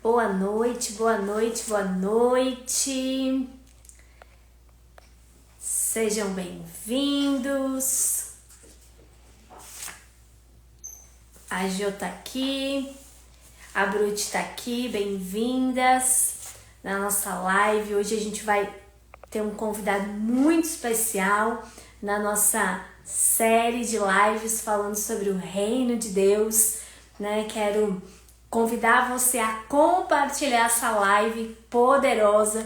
Boa noite, boa noite, boa noite. Sejam bem-vindos. A Jo tá aqui, a Brute tá aqui, bem-vindas na nossa live. Hoje a gente vai ter um convidado muito especial na nossa série de lives falando sobre o reino de Deus, né? Quero convidar você a compartilhar essa live poderosa,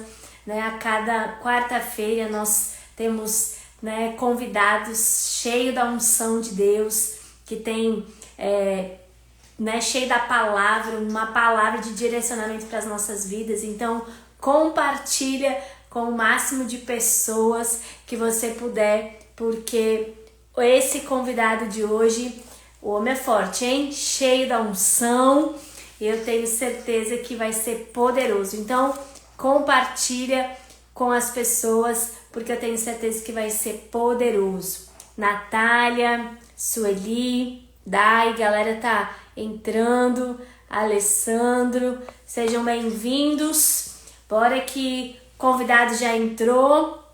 né? A cada quarta-feira nós temos, né, convidados cheios da unção de Deus, que tem, né, cheio da palavra, uma palavra de direcionamento para as nossas vidas. Então, compartilha com o máximo de pessoas que você puder, porque esse convidado de hoje, o homem é forte, hein? Cheio da unção. E eu tenho certeza que vai ser poderoso. Então, compartilha com as pessoas, porque eu tenho certeza que vai ser poderoso. Natália, Sueli, Dai, galera tá entrando. Alessandro, sejam bem-vindos. Bora que o convidado já entrou.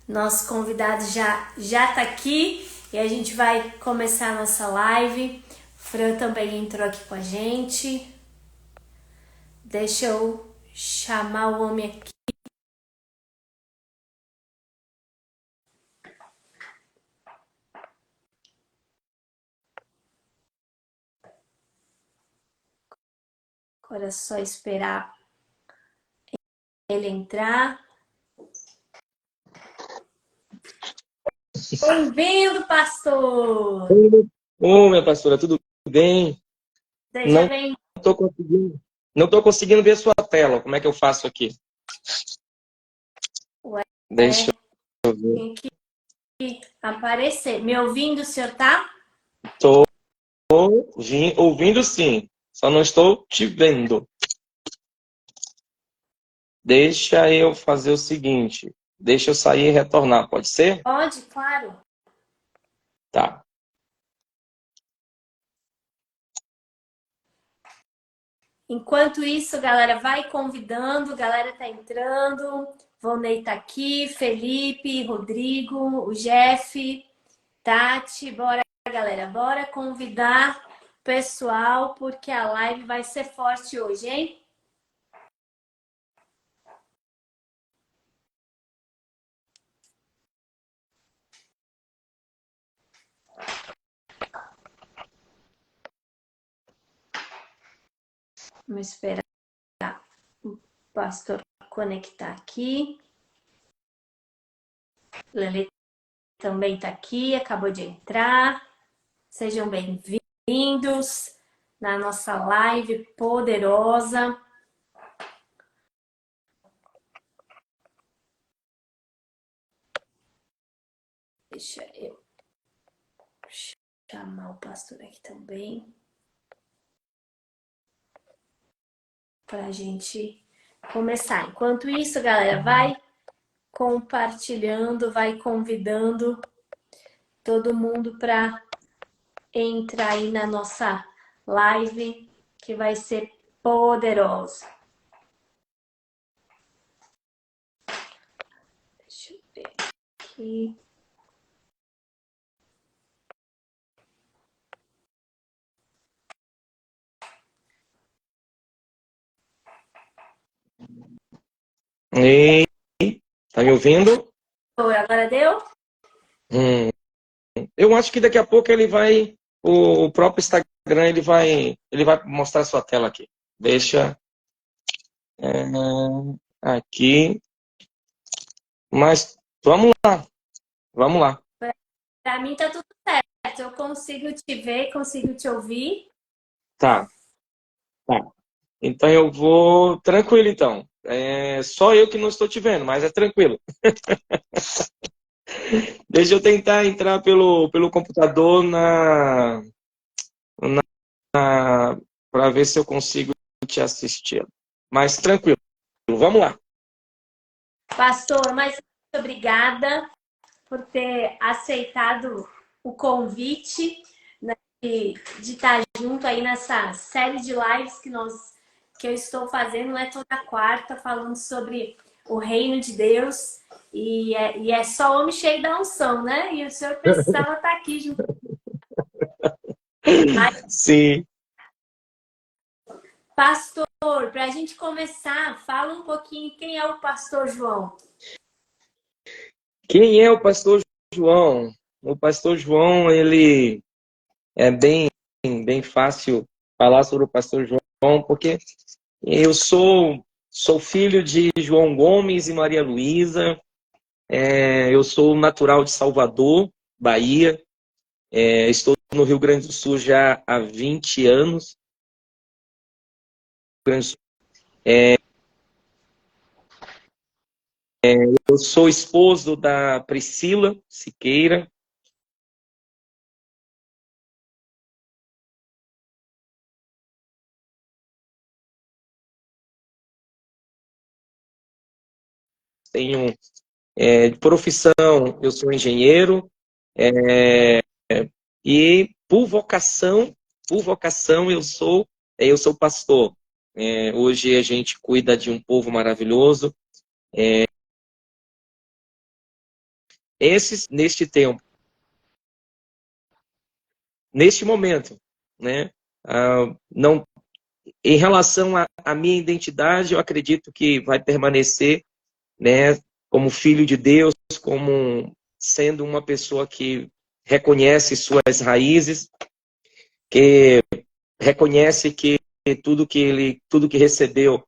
Nosso convidado já tá aqui e a gente vai começar a nossa live. Fran também entrou aqui com a gente. Deixa eu chamar o homem aqui. Agora é só esperar ele entrar. Bem-vindo, pastor! Ô, minha pastora, tudo bem? Seja bem. Não tô conseguindo ver sua tela. Como é que eu faço aqui? Deixa eu ver. Tem que aparecer. Me ouvindo, o senhor tá? Tô ouvindo sim, só não estou te vendo. Deixa eu fazer o seguinte. Deixa eu sair e retornar, pode ser? Pode, claro. Tá. Enquanto isso, galera, vai convidando, galera tá entrando. Vonei tá aqui, Felipe, Rodrigo, o Jeff, Tati, bora, galera, bora convidar o pessoal, porque a live vai ser forte hoje, hein? Vamos esperar o pastor conectar aqui. Lele também tá aqui, acabou de entrar. Sejam bem-vindos na nossa live poderosa. Deixa eu chamar o pastor aqui também, para a gente começar. Enquanto isso, galera, vai compartilhando, vai convidando todo mundo para entrar aí na nossa live, que vai ser poderosa. Deixa eu ver aqui. Ei, tá me ouvindo? Oi, agora deu? Eu acho que daqui a pouco o próprio Instagram ele vai mostrar sua tela aqui. Deixa aqui. Mas vamos lá. Para mim tá tudo certo. Eu consigo te ver, consigo te ouvir. Tá. Então eu vou tranquilo então. É só eu que não estou te vendo, mas é tranquilo. Deixa eu tentar entrar pelo computador para ver se eu consigo te assistir. Mas tranquilo. Vamos lá. Pastor, mas muito obrigada por ter aceitado o convite, né, de estar junto aí nessa série de lives que nós que eu estou fazendo é toda quarta, falando sobre o reino de Deus. E é só homem cheio da unção, né? E o senhor precisava estar aqui junto. Sim. Pastor, para a gente começar, fala um pouquinho quem é o pastor João. Quem é o pastor João? O pastor João, ele é bem fácil falar sobre o pastor João, porque eu sou filho de João Gomes e Maria Luísa. Eu sou natural de Salvador, Bahia. Estou no Rio Grande do Sul já há 20 anos. Eu sou esposo da Priscila Siqueira. Tenho de profissão, eu sou engenheiro. E por vocação eu sou pastor. Hoje a gente cuida de um povo maravilhoso. Esses, neste tempo, neste momento, né? Não, em relação à minha identidade, eu acredito que vai permanecer, né, como filho de Deus, como sendo uma pessoa que reconhece suas raízes, que reconhece que tudo que recebeu,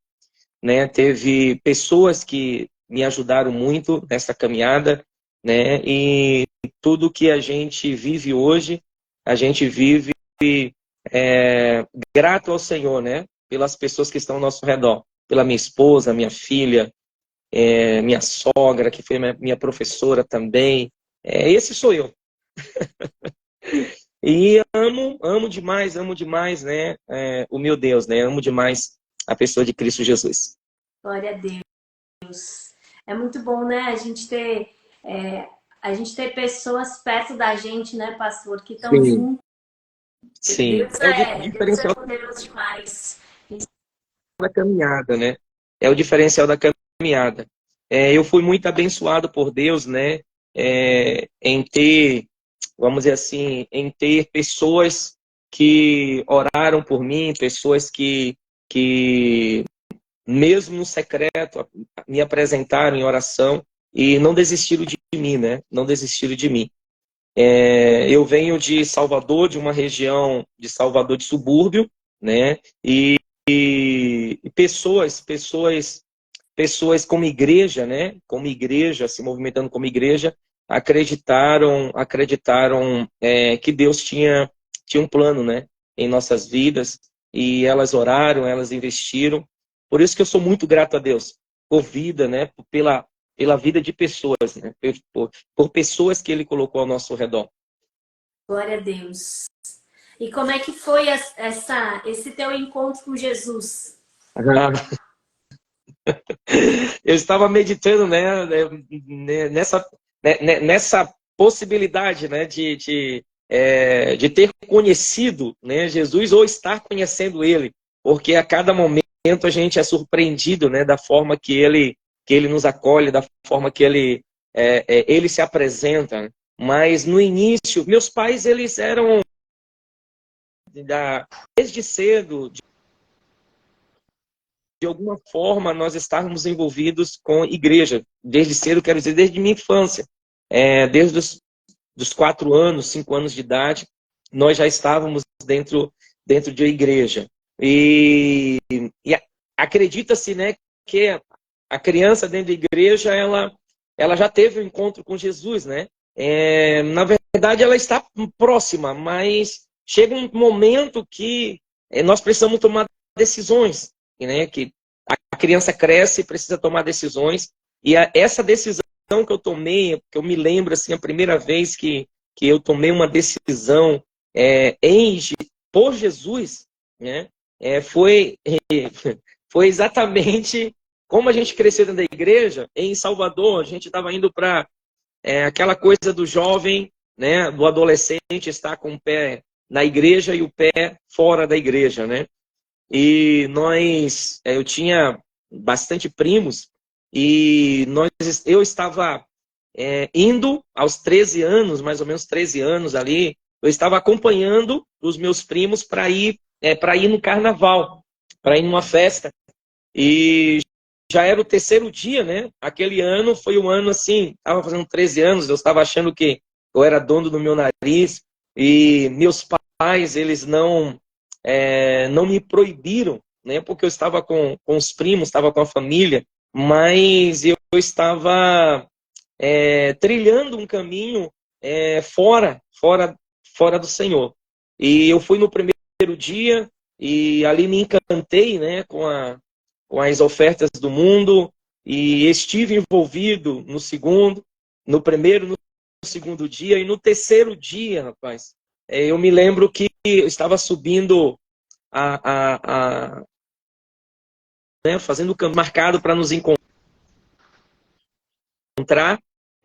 né, teve pessoas que me ajudaram muito nessa caminhada, né, e tudo que a gente vive hoje, a gente vive grato ao Senhor, né, pelas pessoas que estão ao nosso redor, pela minha esposa, minha filha, minha sogra, que foi minha professora também. Esse sou eu. E amo demais, né, o meu Deus, né, amo demais a pessoa de Cristo Jesus. Glória a Deus. É muito bom, né? A gente ter pessoas perto da gente, né, pastor, que estão Sim, juntos. sim. Deus É o Deus é diferencial poderoso demais. da caminhada, né? É o diferencial da caminhada. Eu fui muito abençoado por Deus, né? Em ter, vamos dizer assim, em ter pessoas que oraram por mim, pessoas que mesmo no secreto, me apresentaram em oração e não desistiram de mim, né? Não desistiram de mim. Eu venho de Salvador, de uma região de Salvador de subúrbio, né? E pessoas como igreja, né? Como igreja, se movimentando como igreja, acreditaram que Deus tinha um plano, né? Em nossas vidas, e elas oraram, elas investiram. Por isso que eu sou muito grato a Deus por vida, né? Pela vida de pessoas, né? Por pessoas que Ele colocou ao nosso redor. Glória a Deus. E como é que foi esse teu encontro com Jesus? Eu estava meditando, nessa possibilidade, né, de ter conhecido, né, Jesus ou estar conhecendo Ele, porque a cada momento a gente é surpreendido, né, da forma que ele nos acolhe, da forma que ele se apresenta. Mas no início, meus pais, eles eram desde cedo, de alguma forma, nós estávamos envolvidos com igreja. Desde cedo, quero dizer, desde minha infância. Desde dos 4 anos, 5 anos de idade, nós já estávamos dentro de uma igreja. E acredita-se, né, que a criança dentro da igreja, ela já teve um encontro com Jesus, né? Na verdade, ela está próxima, mas chega um momento que nós precisamos tomar decisões, né? Que a criança cresce e precisa tomar decisões. E essa decisão que eu tomei, que eu me lembro assim, a primeira vez que eu tomei uma decisão por Jesus, né? Foi exatamente como a gente cresceu dentro da igreja. Em Salvador, a gente estava indo para aquela coisa do jovem, né? Do adolescente estar com o pé na igreja e o pé fora da igreja, né? e eu tinha bastante primos, e eu estava indo aos 13 anos, mais ou menos 13 anos ali, eu estava acompanhando os meus primos para ir no carnaval, para ir numa festa. E já era o terceiro dia, né? Aquele ano foi um ano assim, estava fazendo 13 anos, eu estava achando que eu era dono do meu nariz, e meus pais, eles não me proibiram, né? Porque eu estava com os primos, estava com a família, mas eu estava trilhando um caminho fora do Senhor. E eu fui no primeiro dia e ali me encantei, né, com as ofertas do mundo, e estive envolvido no segundo, no primeiro, no segundo dia, e no terceiro dia, rapaz, eu me lembro que eu estava subindo né, fazendo o caminho marcado para nos encontrar,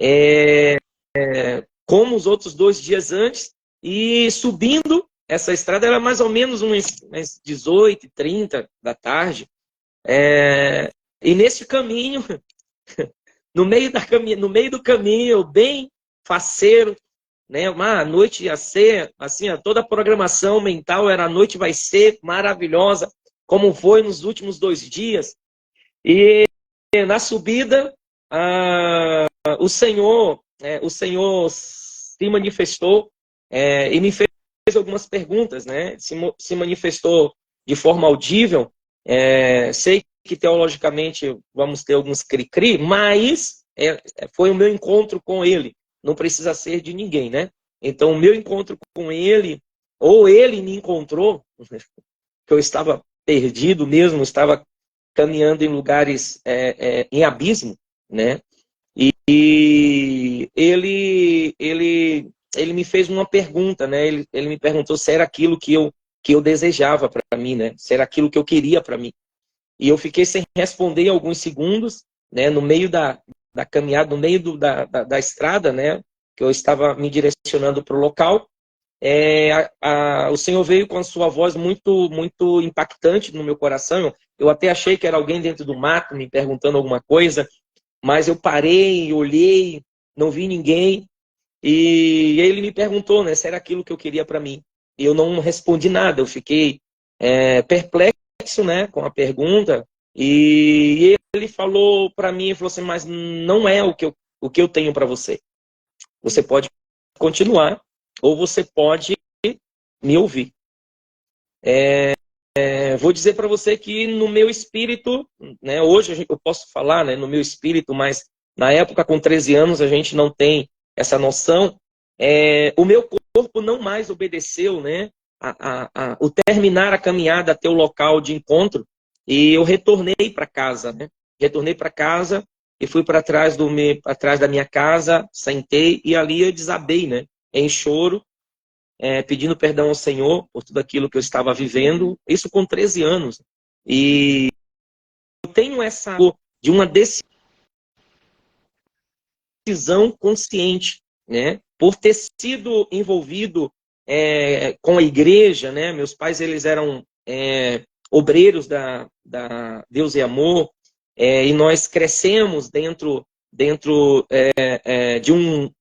é, como os outros 2 dias antes, e subindo essa estrada, era mais ou menos umas 18h30 da tarde, e nesse caminho, no meio do caminho, bem faceiro, né? A noite ia ser, assim, toda a programação mental era: a noite vai ser maravilhosa, como foi nos últimos 2 dias. E na subida, o Senhor se manifestou e me fez algumas perguntas, né? Se manifestou de forma audível. Sei que teologicamente vamos ter alguns cri-cri, mas foi o meu encontro com ele. Não precisa ser de ninguém, né? Então, o meu encontro com ele, ou ele me encontrou, que eu estava perdido mesmo, estava caminhando em lugares, em abismo, né? E ele me fez uma pergunta, né? Ele me perguntou se era aquilo que eu desejava para mim, né? Se era aquilo que eu queria para mim. E eu fiquei sem responder alguns segundos, né? No meio da caminhada, no meio da estrada, né? Que eu estava me direcionando para o local. O Senhor veio com a sua voz muito, muito impactante no meu coração. Eu até achei que era alguém dentro do mato me perguntando alguma coisa, mas eu parei, olhei, não vi ninguém, e ele me perguntou, né, se era aquilo que eu queria para mim. E eu não respondi nada, eu fiquei perplexo, né, com a pergunta, e ele falou para mim, ele falou assim: mas não é o que eu tenho para você. Você pode continuar, ou você pode me ouvir. Vou dizer para você que no meu espírito, né, hoje eu posso falar, né, no meu espírito, mas na época, com 13 anos, a gente não tem essa noção. O meu corpo não mais obedeceu, né, o terminar a caminhada até o local de encontro, e eu retornei para casa, né? Retornei para casa e fui para trás da minha casa, sentei e ali eu desabei, né, em choro, pedindo perdão ao Senhor por tudo aquilo que eu estava vivendo, isso com 13 anos. E eu tenho essa de uma decisão consciente, né? Por ter sido envolvido com a igreja, né? Meus pais, eles eram obreiros da Deus e Amor, e nós crescemos dentro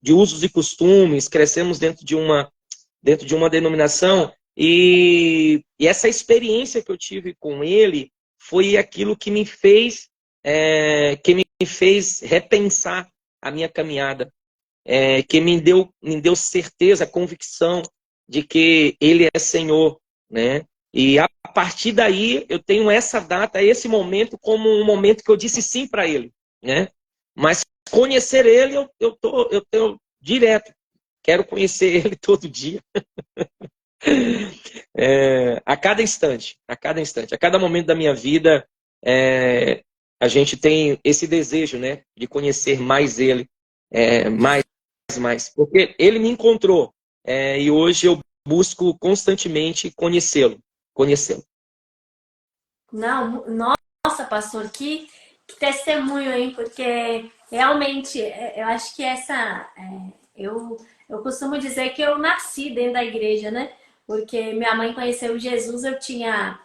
de usos e costumes, crescemos dentro de uma denominação, e essa experiência que eu tive com ele foi aquilo que me fez repensar a minha caminhada, que me deu certeza, convicção de que ele é Senhor, né? E a partir daí eu tenho essa data, esse momento, como um momento que eu disse sim para ele, né? Mas conhecer ele eu tenho direto. Quero conhecer ele todo dia. A cada instante, a cada momento da minha vida, a gente tem esse desejo, né, de conhecer mais ele, mais, porque ele me encontrou, e hoje eu busco constantemente conhecê-lo. Não, nossa, pastor, que testemunho, hein? Porque realmente, eu acho que eu costumo dizer que eu nasci dentro da igreja, né? Porque minha mãe conheceu Jesus, eu tinha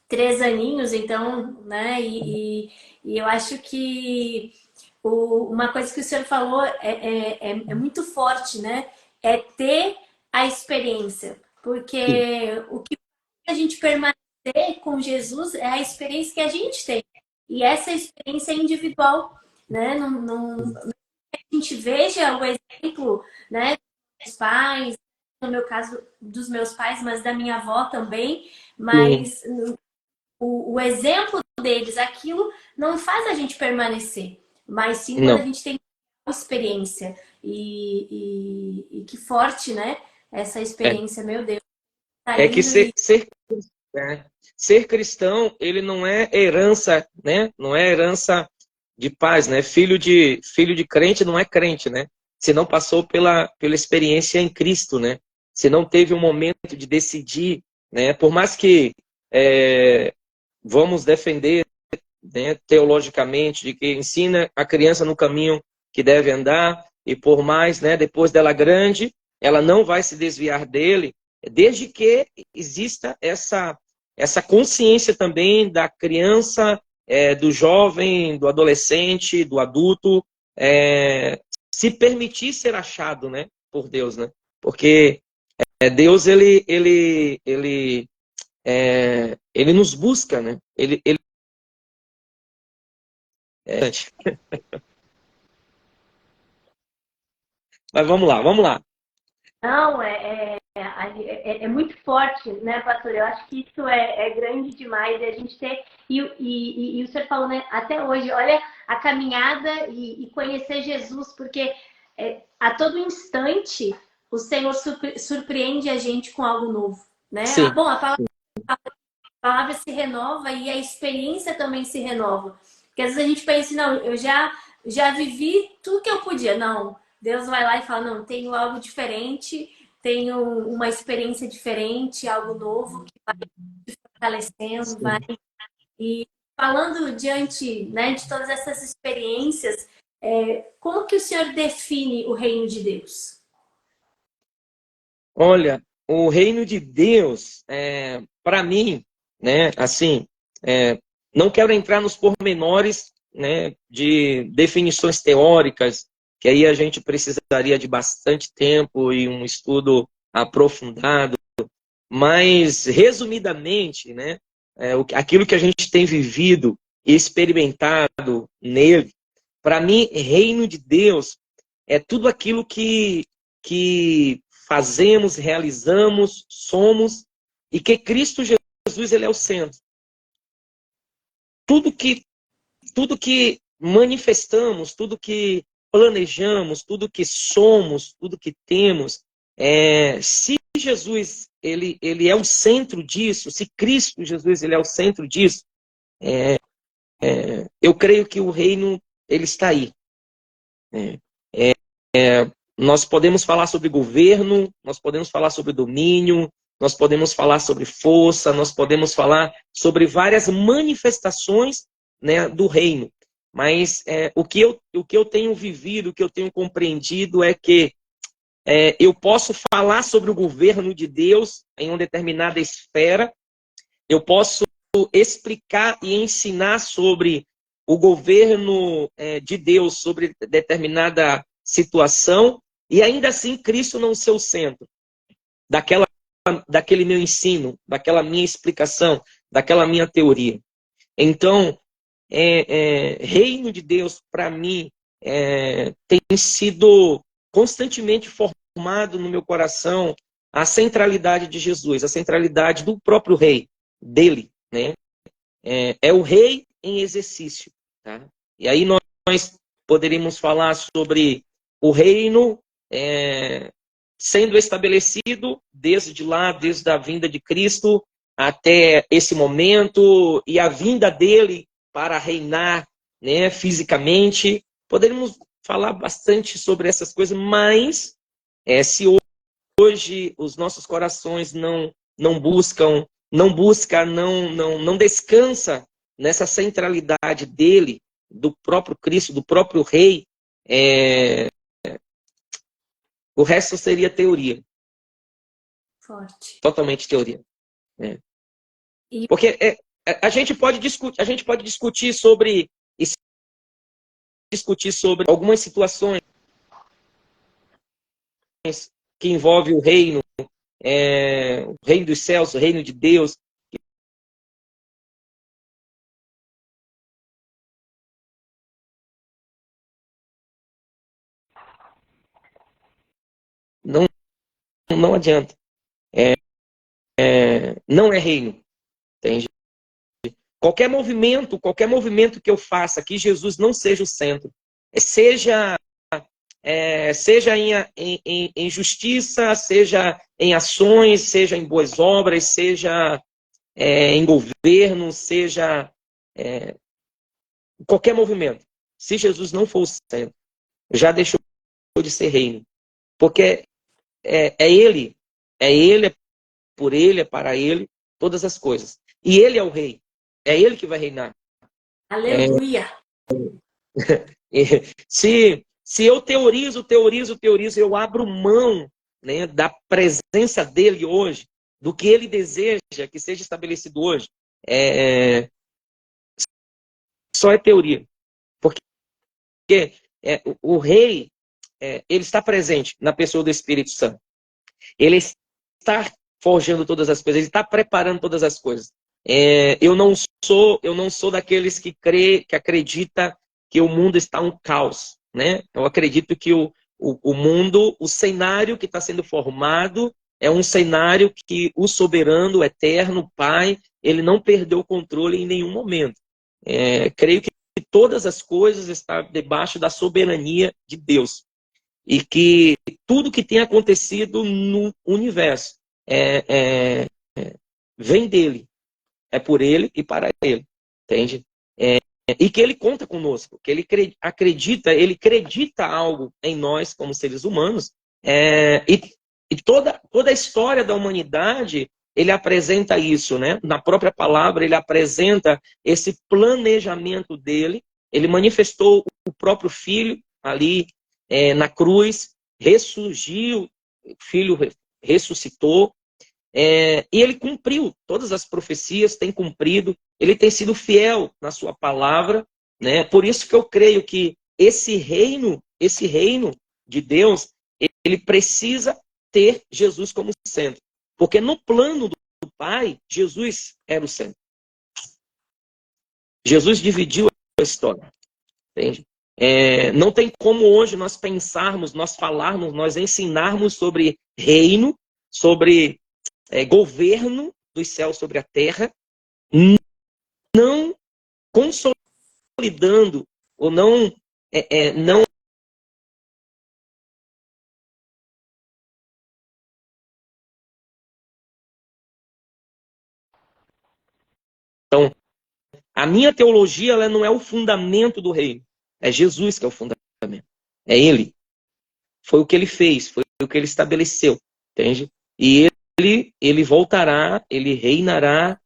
3 aninhos, então, né? E eu acho que uma coisa que o senhor falou é muito forte, né? É ter a experiência. Sim. Porque o que a gente permanecer com Jesus é a experiência que a gente tem. E essa experiência é individual, né? A gente veja o exemplo, né, dos pais, no meu caso dos meus pais, mas da minha avó também, Sim. mas o exemplo deles, aquilo não faz a gente permanecer, mas sim quando a Não. gente tem experiência. E que forte, né? Essa É, experiência, meu Deus, tá é que indo e. ser cristão, ele não é herança, né? Não é herança de paz, né? Filho de crente não é crente, né? Se não passou pela experiência em Cristo, né? Se não teve um momento de decidir, né? Por mais que é, vamos defender, né, teologicamente, de que ensina a criança no caminho que deve andar, e por mais, né, depois dela grande, ela não vai se desviar dele, desde que exista essa consciência também da criança, do jovem, do adolescente, do adulto, se permitir ser achado, né, por Deus, né? Porque Deus, ele nos busca, né? É, mas vamos lá, vamos lá. Não, é muito forte, né, pastor? Eu acho que isso é grande demais. E a gente ter. E o senhor falou, né, até hoje, olha a caminhada e conhecer Jesus, porque a todo instante o Senhor surpreende a gente com algo novo, né? Sim. Bom, a palavra se renova e a experiência também se renova. Porque às vezes a gente pensa, não, eu já vivi tudo que eu podia. Não, Deus vai lá e fala, não, tenho algo diferente, tenho uma experiência diferente, algo novo que vai fortalecendo, vai. Sim. E falando diante, né, de todas essas experiências, como que o senhor define o reino de Deus? Olha, o reino de Deus, para mim, né, assim, é, não quero entrar nos pormenores, né, de definições teóricas, que aí a gente precisaria de bastante tempo e um estudo aprofundado, mas resumidamente, né, aquilo que a gente tem vivido e experimentado nele, para mim, reino de Deus é tudo aquilo que fazemos, realizamos, somos, e que Cristo Jesus, ele é o centro. Tudo que, tudo que manifestamos, tudo que planejamos, tudo que somos, tudo que temos, se Jesus ele é o centro disso, se Cristo Jesus ele é o centro disso, eu creio que o reino ele está aí. Né? Nós podemos falar sobre governo, nós podemos falar sobre domínio, nós podemos falar sobre força, nós podemos falar sobre várias manifestações, né, do reino. Mas o que eu tenho vivido, o que eu tenho compreendido é que eu posso falar sobre o governo de Deus em uma determinada esfera, eu posso explicar e ensinar sobre o governo de Deus sobre determinada situação, e ainda assim Cristo não ser o centro daquele meu ensino, daquela minha explicação, daquela minha teoria. Então, reino de Deus, para mim, tem sido constantemente formado no meu coração a centralidade de Jesus, a centralidade do próprio rei, dele, né? É o rei em exercício. Tá? E aí nós poderíamos falar sobre o reino sendo estabelecido desde lá, desde a vinda de Cristo até esse momento, e a vinda dele para reinar, né, fisicamente. Poderíamos falar bastante sobre essas coisas, mas se hoje os nossos corações não buscam, não descansa nessa centralidade dele, do próprio Cristo, do próprio Rei, o resto seria teoria, Forte. totalmente teoria. Né? E Porque a gente pode discutir sobre algumas situações que envolvem o reino dos céus, o reino de Deus. Não, não adianta. Não é reino. Entende? Qualquer movimento que eu faça que Jesus não seja o centro, seja seja em justiça, seja em ações, seja em boas obras, seja em governo, seja qualquer movimento. Se Jesus não for o centro, já deixou de ser reino. Porque Ele, é por Ele, é para Ele, todas as coisas. E Ele é o rei. É Ele que vai reinar. Aleluia! Se eu teorizo, eu abro mão, né, da presença dele hoje, do que ele deseja que seja estabelecido hoje, só é teoria. Porque o rei, ele está presente na pessoa do Espírito Santo. Ele está forjando todas as coisas, ele está preparando todas as coisas. Eu não sou daqueles que acredita que o mundo está um caos, né? Eu acredito que o mundo, o cenário que está sendo formado é um cenário que o soberano, o eterno, o Pai, ele não perdeu o controle em nenhum momento. Creio que todas as coisas estão debaixo da soberania de Deus. E que tudo que tem acontecido no universo vem dele. É por ele e para ele. Entende? E que ele conta conosco, que ele acredita algo em nós como seres humanos, e toda a história da humanidade, ele apresenta isso, né? Na própria palavra, ele apresenta esse planejamento dele, ele manifestou o próprio Filho ali na cruz, ressurgiu, o Filho ressuscitou, e ele cumpriu todas as profecias, tem cumprido, ele tem sido fiel na sua palavra, né? Por isso que eu creio que esse reino de Deus, ele precisa ter Jesus como centro. Porque no plano do Pai, Jesus era o centro. Jesus dividiu a história. Entende? Não tem como hoje nós pensarmos, nós falarmos, nós ensinarmos sobre reino, sobre governo dos céus sobre a terra, não consolidando ou não então, a minha teologia, ela não é o fundamento do reino, é Jesus que é o fundamento, é Ele, foi o que Ele fez, foi o que Ele estabeleceu, entende? E ele voltará, ele reinará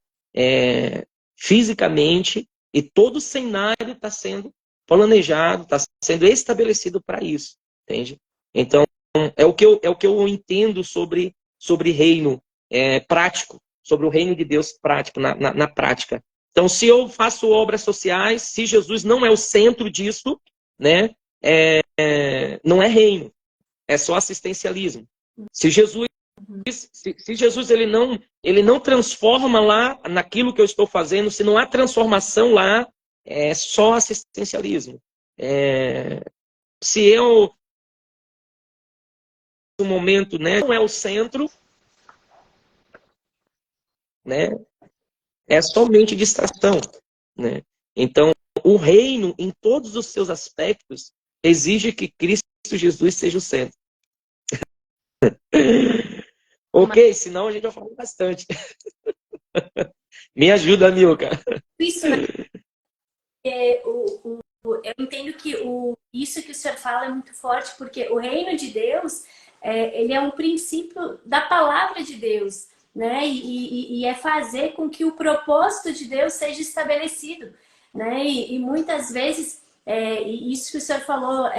fisicamente, e todo o cenário está sendo planejado, está sendo estabelecido para isso, entende? Então, é o que eu entendo sobre reino prático, sobre o reino de Deus prático, na prática. Então, se eu faço obras sociais, se Jesus não é o centro disso, né, não é reino, é só assistencialismo. Se Jesus ele não transforma lá naquilo que eu estou fazendo, se não há transformação lá, é só assistencialismo. Se eu, no momento, né, não é o centro, né, é somente distração. Né? Então, o reino, em todos os seus aspectos, exige que Cristo Jesus seja o centro. Ok, senão a gente vai falar bastante. Me ajuda, Milka. Isso, né? Eu entendo que isso que o senhor fala é muito forte, porque o reino de Deus, ele é um princípio da palavra de Deus, né? E é fazer com que o propósito de Deus seja estabelecido, né? E muitas vezes, isso que o senhor falou,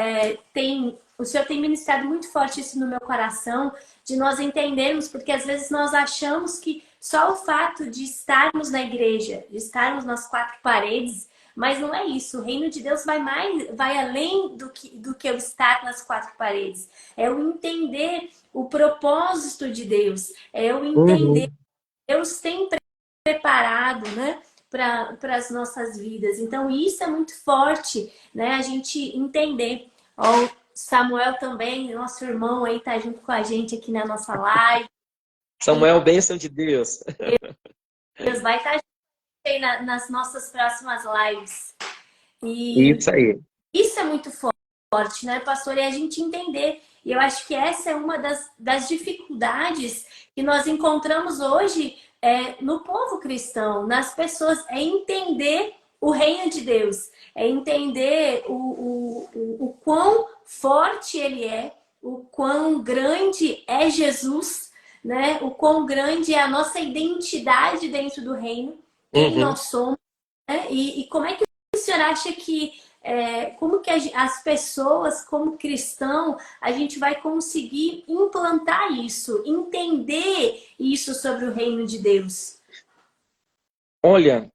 o senhor tem ministrado muito forte isso no meu coração, de nós entendermos, porque às vezes nós achamos que só o fato de estarmos na igreja, de estarmos nas quatro paredes, mas não é isso. O reino de Deus vai além do que eu estar nas quatro paredes. É o entender o propósito de Deus, é o entender Uhum. que Deus tem preparado, né, para as nossas vidas. Então, isso é muito forte, né, a gente entender. Ó, o Samuel também, nosso irmão aí, tá junto com a gente aqui na nossa live. Samuel, bênção de Deus. Deus vai estar aí nas nossas próximas lives. E Isso aí. isso é muito forte, né, pastor? E a gente entender. E eu acho que essa é uma das dificuldades que nós encontramos hoje no povo cristão, nas pessoas, é entender o reino de Deus, é entender o quão forte ele é, o quão grande é Jesus, né? O quão grande é a nossa identidade dentro do reino, quem Uhum. nós somos, né? E como é que o senhor acha que como que as pessoas, como cristão, a gente vai conseguir implantar isso, entender isso sobre o reino de Deus? Olha,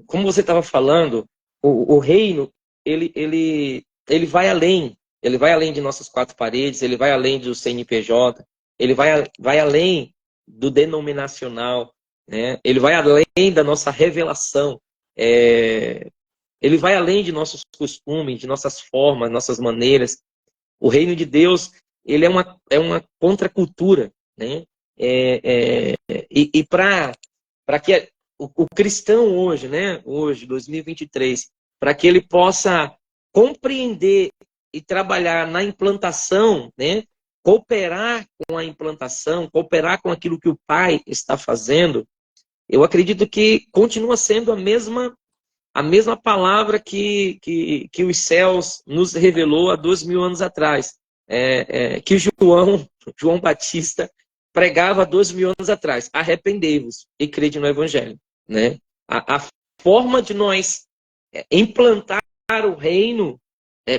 como você estava falando, o reino, ele vai além. Ele vai além de nossas quatro paredes, ele vai além do CNPJ, ele vai além do denominacional, né? Ele vai além da nossa revelação. Ele vai além de nossos costumes, de nossas formas, nossas maneiras. O reino de Deus, ele é uma contracultura, né? E para que o cristão hoje, né? Hoje, 2023, para que ele possa compreender e trabalhar na implantação, né? Cooperar com a implantação, cooperar com aquilo que o Pai está fazendo, eu acredito que continua sendo a mesma palavra que os céus nos revelou há 2000 anos atrás, que João Batista pregava há 2000 anos atrás: arrependei-vos e crede no Evangelho. Né? A forma de nós implantar o reino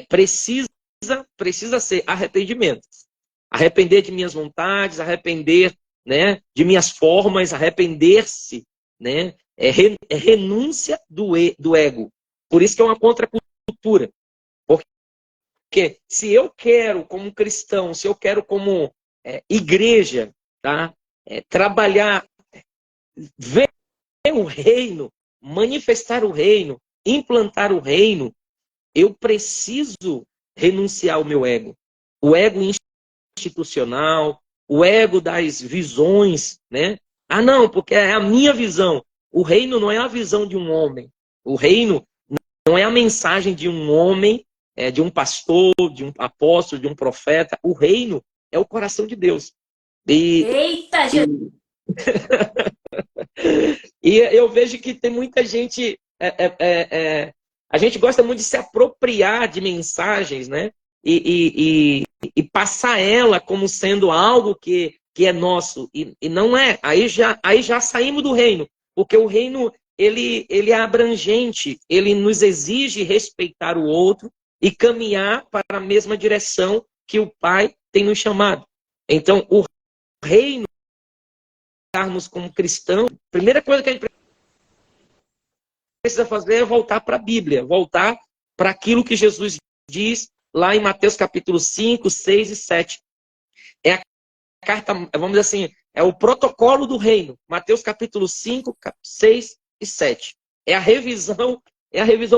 precisa ser arrependimento. Arrepender de minhas vontades, arrepender, né, de minhas formas, arrepender-se, né, é renúncia do ego. Por isso que é uma contracultura. Porque se eu quero, como cristão, se eu quero, como igreja, tá, trabalhar, ver o reino, manifestar o reino, implantar o reino, eu preciso renunciar ao meu ego. O ego institucional, o ego das visões, né? Ah, não, porque é a minha visão. O reino não é a visão de um homem. O reino não é a mensagem de um homem, de um pastor, de um apóstolo, de um profeta. O reino é o coração de Deus. E, Eita, e, Jesus! e eu vejo que tem muita gente. A gente gosta muito de se apropriar de mensagens, né? E passar ela como sendo algo que é nosso. E não é. Aí já saímos do reino. Porque o reino, ele é abrangente. Ele nos exige respeitar o outro e caminhar para a mesma direção que o Pai tem nos chamado. Então, o reino, estarmos como cristãos, a primeira coisa que a gente precisa fazer é voltar para a Bíblia. Voltar para aquilo que Jesus diz lá em Mateus capítulo 5, 6 e 7. É a carta, vamos dizer assim, é o protocolo do reino. Mateus capítulo 5, 6 e 7. É a revisão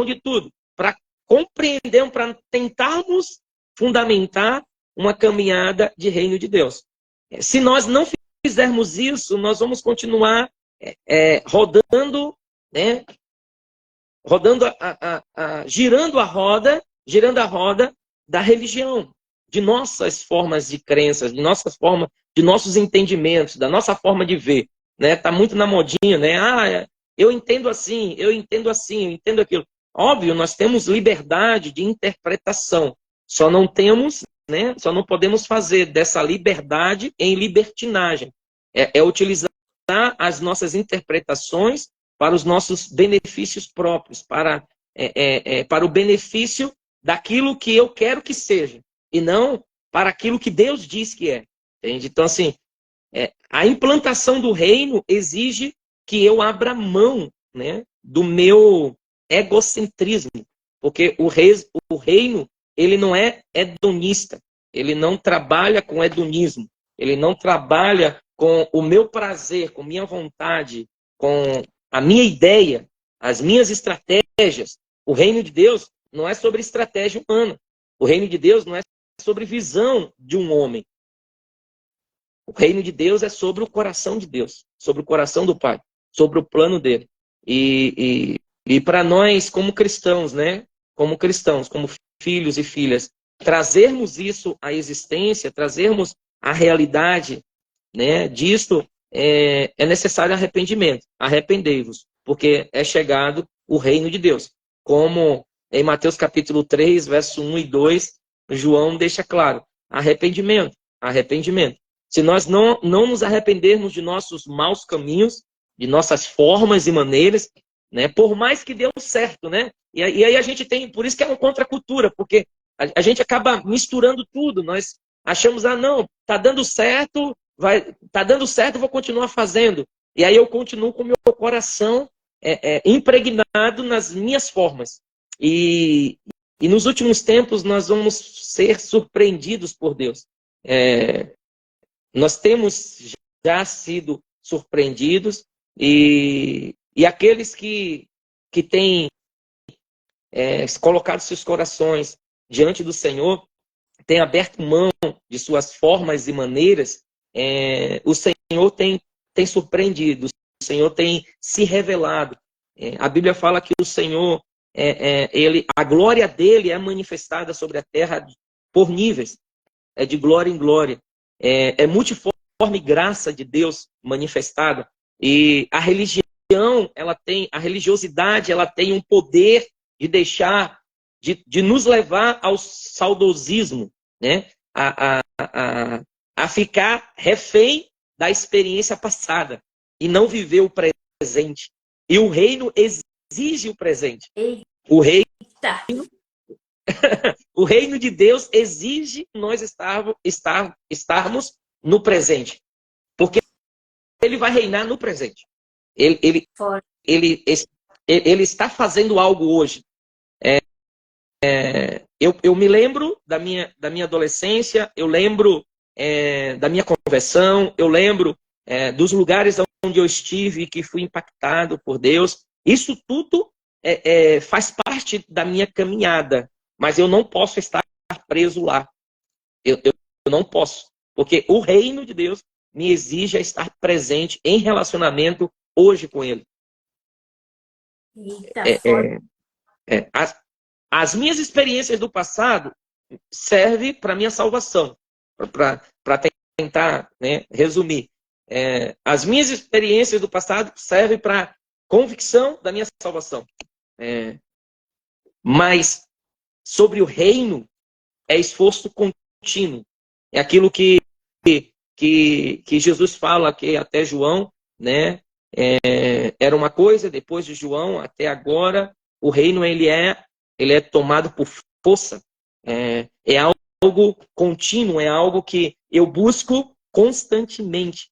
de tudo. Para compreender, para tentarmos fundamentar uma caminhada de reino de Deus. Se nós não fizermos isso, nós vamos continuar rodando, né? Girando a roda da religião, de nossas formas de crenças, de nossos entendimentos, da nossa forma de ver, né? Tá muito na modinha, né? Eu entendo assim, eu entendo assim, eu entendo aquilo. Óbvio, nós temos liberdade de interpretação, só não temos, né? Só não podemos fazer dessa liberdade em libertinagem. É utilizar as nossas interpretações para os nossos benefícios próprios, para o benefício daquilo que eu quero que seja, e não para aquilo que Deus diz que é. Entende? Então, assim, A implantação do reino exige que eu abra mão, né, do meu egocentrismo, porque o reino, ele não é hedonista, ele não trabalha com hedonismo, ele não trabalha com o meu prazer, com minha vontade, com a minha ideia, as minhas estratégias. O reino de Deus não é sobre estratégia humana. O reino de Deus não é sobre visão de um homem. O reino de Deus é sobre o coração de Deus, sobre o coração do Pai, sobre o plano dele. E para nós, como cristãos, né? Como cristãos, como filhos e filhas, trazermos isso à existência, trazermos a realidade, né, disto, é necessário arrependimento. Arrependei-vos, porque é chegado o reino de Deus. Como em Mateus capítulo 3, verso 1 e 2, João deixa claro: arrependimento, arrependimento. Se nós não nos arrependermos de nossos maus caminhos, de nossas formas e maneiras, né, por mais que deu certo, né? E aí a gente tem, por isso que é uma contracultura, porque a gente acaba misturando tudo. Nós achamos, não, tá dando certo, tá dando certo, vou continuar fazendo. E aí eu continuo com o meu coração impregnado nas minhas formas. E nos últimos tempos nós vamos ser surpreendidos por Deus. Nós temos já sido surpreendidos e aqueles que têm colocado seus corações diante do Senhor, têm aberto mão de suas formas e maneiras, o Senhor tem surpreendido, o Senhor tem se revelado. A Bíblia fala que o Senhor, a glória dele é manifestada sobre a terra por níveis, de glória em glória. É multiforme graça de Deus manifestada. E a religiosidade, ela tem um poder de deixar, de nos levar ao saudosismo, né? A ficar refém da experiência passada e não viver o presente. E o reino exige o presente. O reino, o reino de Deus exige nós estarmos no presente. Porque ele vai reinar no presente. Ele está fazendo algo hoje. Eu me lembro da minha adolescência, eu lembro da minha conversão, eu lembro dos lugares onde eu estive e que fui impactado por Deus. Isso tudo faz parte da minha caminhada, mas eu não posso estar preso lá. Eu não posso, porque o reino de Deus me exige estar presente em relacionamento hoje com Ele. Eita, as minhas experiências do passado servem para minha salvação, para tentar, né, resumir. As minhas experiências do passado servem para convicção da minha salvação. Mas sobre o reino é esforço contínuo. É aquilo que Jesus fala aqui até João, né? Era uma coisa, depois de João até agora, o reino ele é tomado por força. É algo contínuo, é algo que eu busco constantemente.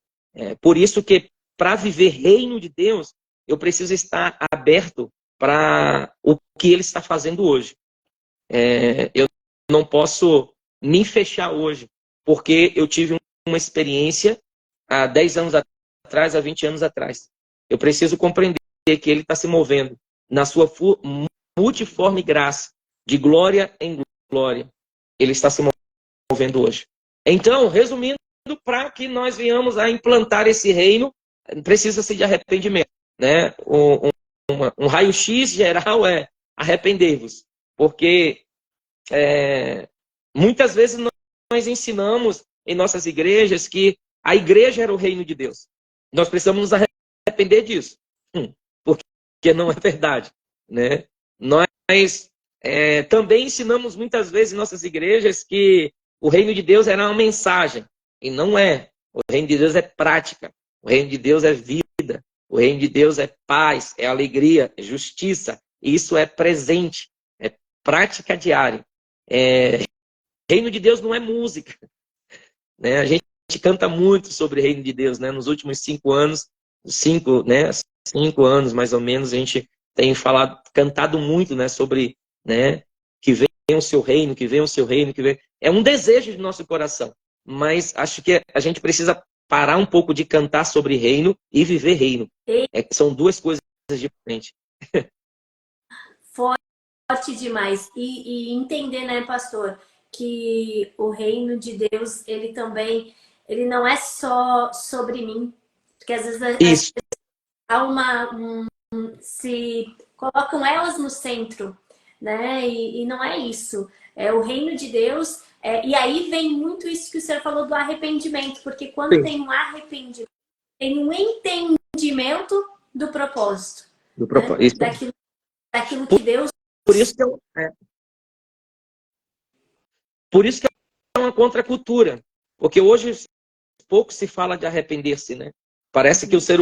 Por isso que para viver reino de Deus, eu preciso estar aberto para o que Ele está fazendo hoje. Eu não posso me fechar hoje, porque eu tive uma experiência há 10 anos atrás, há 20 anos atrás. Eu preciso compreender que Ele está se movendo na sua multiforme graça, de glória em glória. Ele está se movendo hoje. Então, resumindo, para que nós venhamos a implantar esse reino, precisa-se de arrependimento, né? Um raio-x geral é arrependei-vos. Porque muitas vezes nós ensinamos em nossas igrejas que a igreja era o reino de Deus. Nós precisamos nos arrepender disso. Porque não é verdade, né? Nós também ensinamos muitas vezes em nossas igrejas que o reino de Deus era uma mensagem. E não é. O reino de Deus é prática. O reino de Deus é vida. O reino de Deus é paz, é alegria, é justiça. E isso é presente. É prática diária. Reino de Deus não é música. Né? A gente canta muito sobre o reino de Deus, né? Nos últimos 5 anos, 5 anos mais ou menos, a gente tem cantado muito, né? Sobre, né? Que venha o seu reino, que venha o seu reino, que venha... É um desejo de nosso coração, mas acho que a gente precisa parar um pouco de cantar sobre reino e viver reino. São duas coisas diferentes. Forte demais. E entender, né, pastor, que o reino de Deus, ele também, ele não é só sobre mim. Porque às vezes Isso. há se colocam elas no centro, né? E não é isso. É o reino de Deus. E aí vem muito isso que o senhor falou do arrependimento, porque quando tem um arrependimento, tem um entendimento do propósito, Do propósito. né? Daquilo que Deus... Por isso que Por isso que é uma contracultura. Porque hoje pouco se fala de arrepender-se, né? Parece que o ser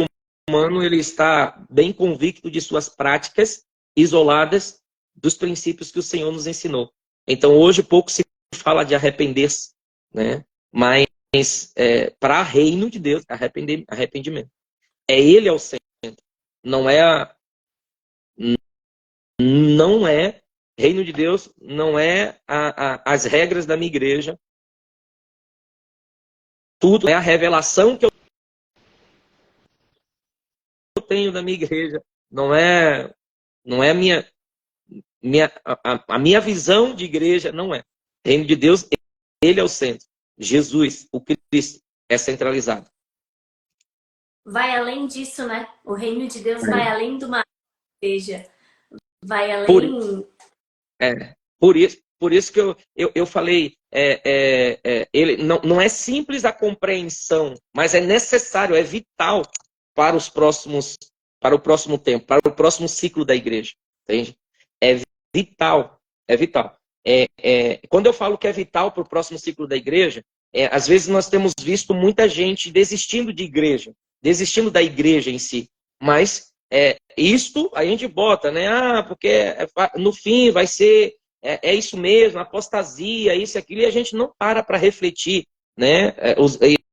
humano ele está bem convicto de suas práticas isoladas dos princípios que o Senhor nos ensinou. Então hoje pouco se fala de arrepender-se, né? Mas para reino de Deus, arrependimento. É Ele ao centro. Não é reino de Deus, não é as regras da minha igreja. Tudo é a revelação que eu tenho da minha igreja. Não é a minha visão de igreja, não é. Reino de Deus, Ele é o centro. Jesus, o Cristo, é centralizado. Vai além disso, né? O reino de Deus vai além de uma igreja. Vai além... Por isso que eu falei, ele não é simples a compreensão, mas é necessário, é vital para o próximo tempo, para o próximo ciclo da igreja. Entende? É vital, é vital. Quando eu falo que é vital para o próximo ciclo da igreja, às vezes nós temos visto muita gente desistindo de igreja, desistindo da igreja em si, mas isto a gente bota, né? Porque no fim vai ser isso mesmo, apostasia, isso e aquilo, e a gente não para refletir, né?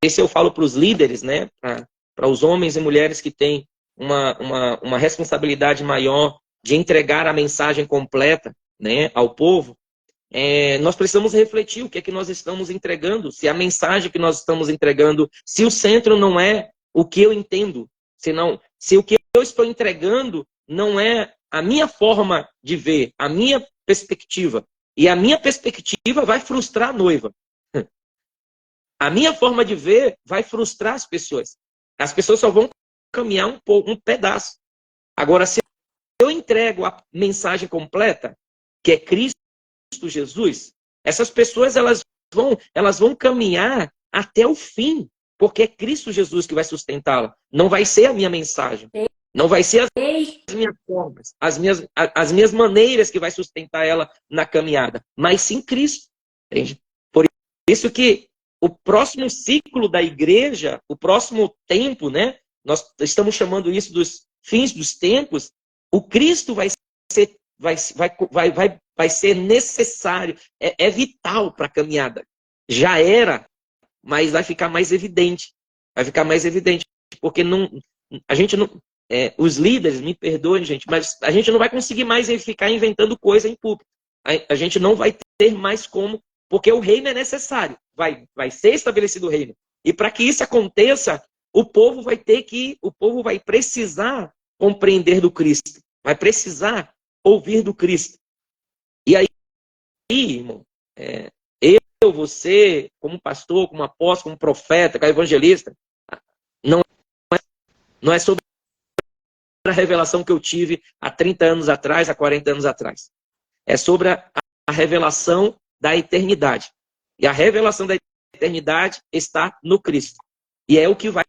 Esse eu falo para os líderes, né? Para os homens e mulheres que têm uma responsabilidade maior de entregar a mensagem completa, né, ao povo. Nós precisamos refletir o que é que nós estamos entregando, se a mensagem que nós estamos entregando, se o centro não é o que eu entendo, se o que eu estou entregando não é a minha forma de ver, a minha perspectiva. E a minha perspectiva vai frustrar a noiva. A minha forma de ver vai frustrar as pessoas. As pessoas só vão caminhar um pedaço. Agora, se eu entrego a mensagem completa, que é Cristo Jesus, essas pessoas elas vão caminhar até o fim, porque é Cristo Jesus que vai sustentá-la. Não vai ser a minha mensagem. Não vai ser as minhas formas, as minhas maneiras que vai sustentar ela na caminhada, mas sim Cristo. Entende? Por isso que o próximo ciclo da igreja, o próximo tempo, né? Nós estamos chamando isso dos fins dos tempos. O Cristo vai ser necessário, é vital para a caminhada. Já era, mas vai ficar mais evidente. Vai ficar mais evidente, porque a gente não... os líderes, me perdoem, gente, mas a gente não vai conseguir mais ficar inventando coisa em público. A gente não vai ter mais como, porque o reino é necessário. Vai ser estabelecido o reino. E para que isso aconteça, o povo vai precisar compreender do Cristo. Vai precisar ouvir do Cristo. E aí, irmão, você, como pastor, como apóstolo, como profeta, como evangelista, não é sobre a revelação que eu tive há 30 anos atrás, há 40 anos atrás. É sobre a revelação da eternidade. E a revelação da eternidade está no Cristo. E é o que vai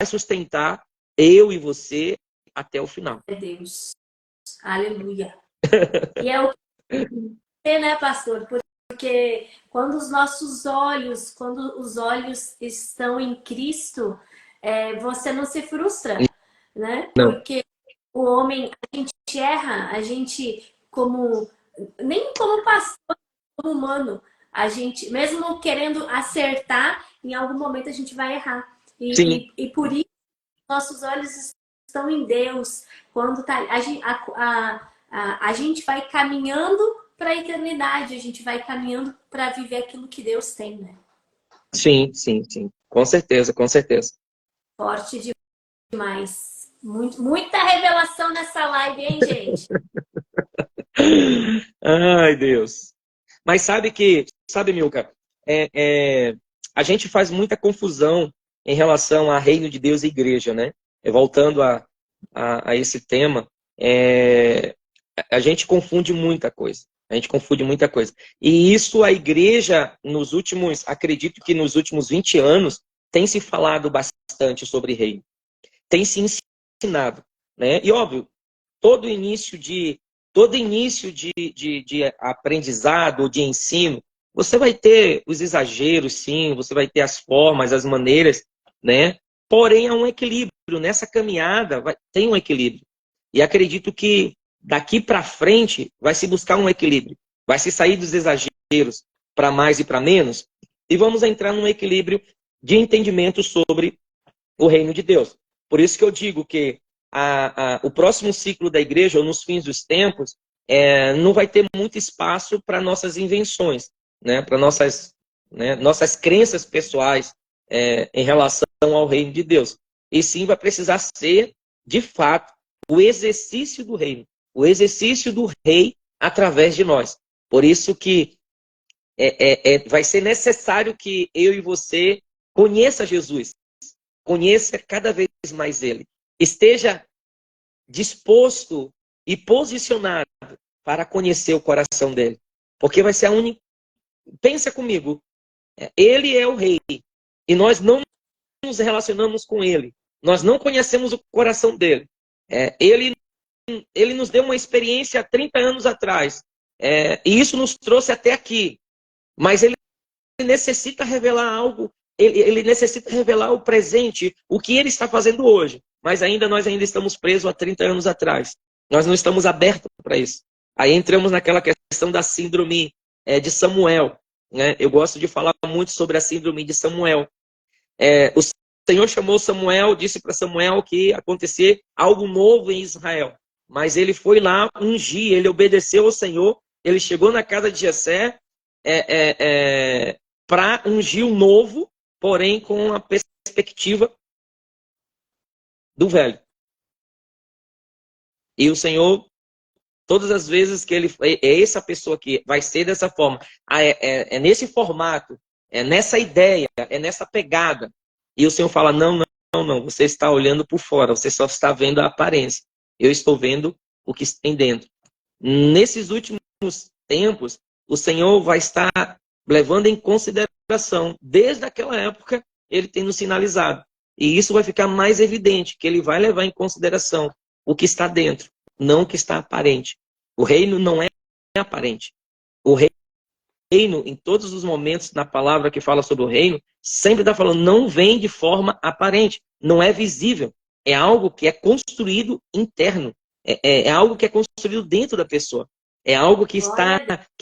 sustentar eu e você até o final. Deus. Aleluia. E é o que, né, pastor? Porque quando os olhos estão em Cristo, você não se frustra, né? Não. Porque o homem, a gente erra, a gente nem como pastor, como humano, A gente, mesmo querendo acertar, em algum momento a gente vai errar. Sim, E por isso nossos olhos estão em Deus. Quando tá, a gente vai caminhando para a eternidade, a gente vai caminhando para viver aquilo que Deus tem, né? sim, sim, sim. Com certeza, com certeza. Forte demais. Muita revelação nessa live, hein, gente? Ai, Deus. Mas sabe, Milka, é, é, a gente faz muita confusão em relação a reino de Deus e igreja, né? Voltando a esse tema, a gente confunde muita coisa. A gente confunde muita coisa. E isso a igreja, acredito que nos últimos 20 anos, tem se falado bastante sobre reino. Tem se ensinado, né? E óbvio, todo início de aprendizado ou de ensino, você vai ter os exageros, sim, você vai ter as formas, as maneiras, né? Porém, há um equilíbrio. Nessa caminhada tem um equilíbrio. E acredito que daqui para frente vai se buscar um equilíbrio. Vai se sair dos exageros para mais e para menos, e vamos entrar num equilíbrio de entendimento sobre o reino de Deus. Por isso que eu digo que o próximo ciclo da igreja, ou nos fins dos tempos, não vai ter muito espaço para nossas invenções, né? Para nossas crenças pessoais em relação ao reino de Deus. E sim vai precisar ser, de fato, o exercício do reino, o exercício do rei através de nós. Por isso que vai ser necessário que eu e você conheça Jesus, conheça cada vez mais Ele. Esteja disposto e posicionado para conhecer o coração dele. Porque vai ser a única. Pensa comigo, ele é o rei e nós não nos relacionamos com ele. Nós não conhecemos o coração dele. Ele nos deu uma experiência há 30 anos atrás. E isso nos trouxe até aqui. Mas ele necessita revelar algo. Ele necessita revelar o presente, o que ele está fazendo hoje. Mas nós ainda estamos presos há 30 anos atrás. Nós não estamos abertos para isso. Aí entramos naquela questão da síndrome de Samuel. Né? Eu gosto de falar muito sobre a síndrome de Samuel. O Senhor chamou Samuel, disse para Samuel que ia acontecer algo novo em Israel. Mas ele foi lá ungir, ele obedeceu ao Senhor, ele chegou na casa de Jessé para ungir o novo, porém com a perspectiva do velho. E o Senhor, todas as vezes que ele é essa pessoa que vai ser dessa forma, nesse formato, é nessa ideia, é nessa pegada. E o Senhor fala, não, você está olhando por fora, você só está vendo a aparência. Eu estou vendo o que tem dentro. Nesses últimos tempos, o Senhor vai estar levando em consideração, desde aquela época, ele tem nos sinalizado. E isso vai ficar mais evidente, que ele vai levar em consideração o que está dentro, não o que está aparente. O reino não é aparente. O reino, em todos os momentos na palavra que fala sobre o reino, sempre está falando, não vem de forma aparente, não é visível. É algo que é construído interno. É algo que é construído dentro da pessoa. É algo que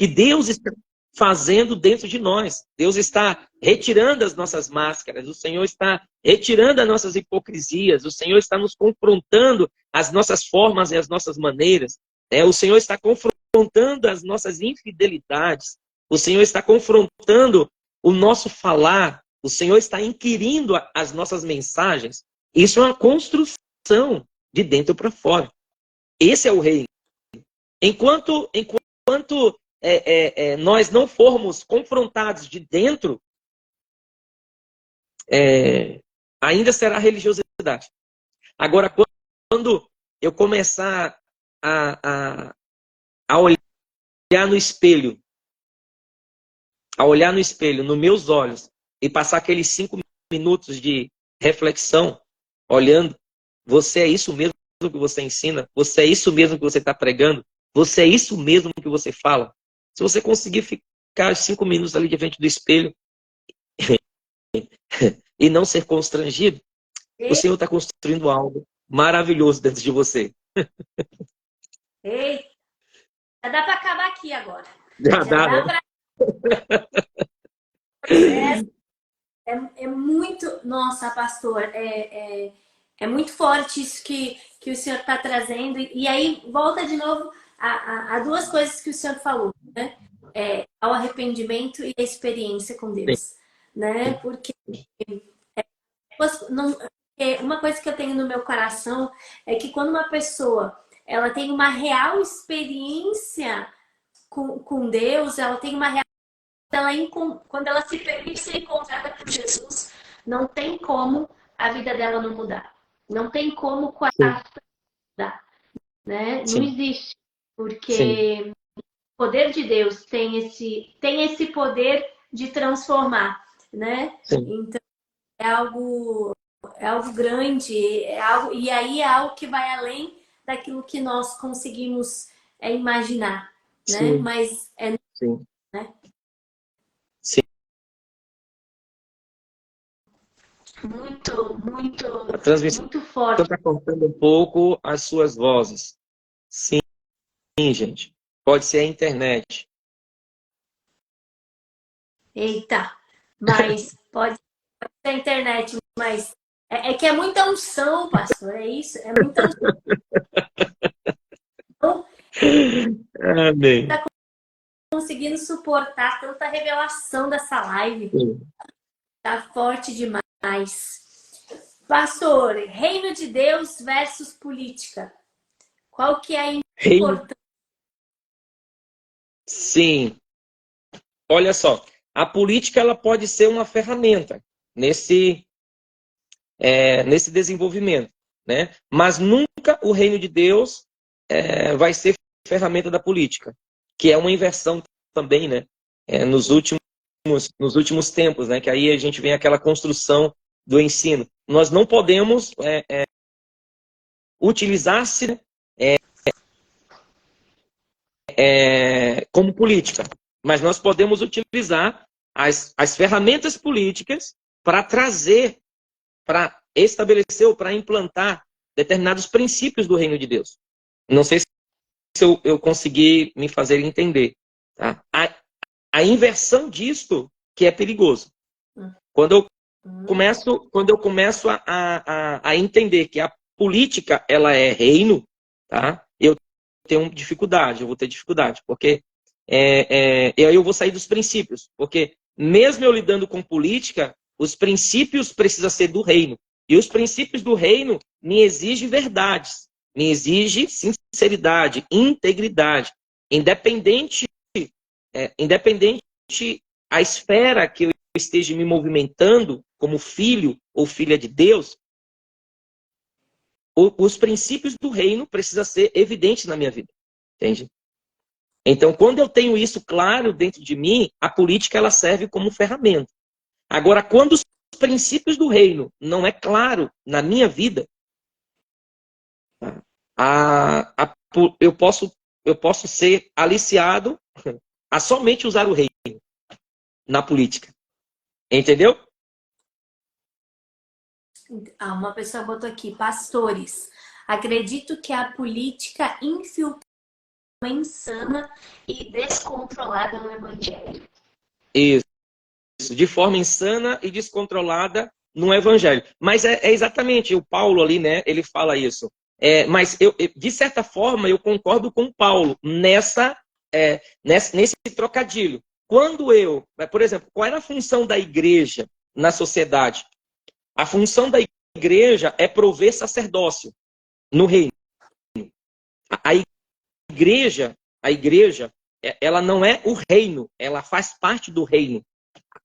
Deus está fazendo dentro de nós. Deus está retirando as nossas máscaras. O Senhor está retirando as nossas hipocrisias. O Senhor está nos confrontando as nossas formas e as nossas maneiras. O Senhor está confrontando as nossas infidelidades. O Senhor está confrontando o nosso falar. O Senhor está inquirindo as nossas mensagens. Isso é uma construção de dentro para fora. Esse é o reino. Enquanto nós não formos confrontados de dentro, ainda será religiosidade. Agora, quando eu começar a olhar no espelho, nos meus olhos, e passar aqueles 5 minutos de reflexão, olhando, você é isso mesmo que você ensina? Você é isso mesmo que você está pregando? Você é isso mesmo que você fala? Se você conseguir ficar 5 minutos ali de frente do espelho e não ser constrangido, o Senhor está construindo algo maravilhoso dentro de você. Eita, já dá para acabar aqui agora. Já dá, né? é muito, nossa, pastor, é muito forte isso que o senhor está trazendo. E aí, volta de novo a duas coisas que o senhor falou, né? Ao arrependimento e a experiência com Sim, Deus, né? Porque uma coisa que eu tenho no meu coração é que quando uma pessoa ela tem uma real experiência com Deus, ela tem uma real. Quando ela se permite ser encontrada por Jesus, não tem como a vida dela não mudar. Não tem como o sim, coração mudar, né? Não sim, existe. sim, Porque o poder de Deus tem esse poder de transformar, né? sim, Então é algo grande, e aí é algo que vai além daquilo que nós conseguimos imaginar, né? sim, Mas sim, né? sim. Muito, muito, A transmissão muito forte. está cortando um pouco as suas vozes. Sim, gente. Pode ser a internet. Eita, mas pode ser a internet, mas é que é muita unção, pastor, é isso? É muita unção, Amém. tá conseguindo suportar tanta revelação dessa live. Sim. Tá forte demais. Pastor, reino de Deus versus política. Qual que é a Reino. importância? Sim. Olha só, a política ela pode ser uma ferramenta nesse, nesse desenvolvimento, né? Mas nunca o reino de Deus vai ser ferramenta da política, que é uma inversão também, né? Nos últimos tempos, né? Que aí a gente vem aquela construção do ensino. Nós não podemos utilizar-se como política, mas nós podemos utilizar as ferramentas políticas para trazer, para estabelecer ou para implantar determinados princípios do reino de Deus. Não sei se eu consegui me fazer entender. Tá? A inversão disto que é perigoso. Quando eu quando eu começo a entender que a política ela é reino, tá? Eu tenho dificuldade, eu vou ter dificuldade, porque e aí eu vou sair dos princípios, porque mesmo eu lidando com política, os princípios precisam ser do reino. E os princípios do reino me exigem verdades, me exigem sinceridade, integridade, independente, independente a esfera que eu esteja me movimentando como filho ou filha de Deus, os princípios do reino precisam ser evidentes na minha vida, entende? Então, quando eu tenho isso claro dentro de mim, a política ela serve como ferramenta. Agora, quando os princípios do reino não é claro na minha vida, a, a, eu posso ser aliciado a somente usar o reino na política. Entendeu? Uma pessoa botou aqui, pastores. Acredito que a política infiltrou insana e descontrolada no evangelho. Isso. De forma insana e descontrolada no evangelho. Mas é exatamente o Paulo ali, né? Ele fala isso. Mas de certa forma, eu concordo com o Paulo nesse trocadilho. Quando por exemplo, qual era a função da igreja na sociedade? A função da igreja é prover sacerdócio no reino. A a igreja, ela não é o reino, ela faz parte do reino.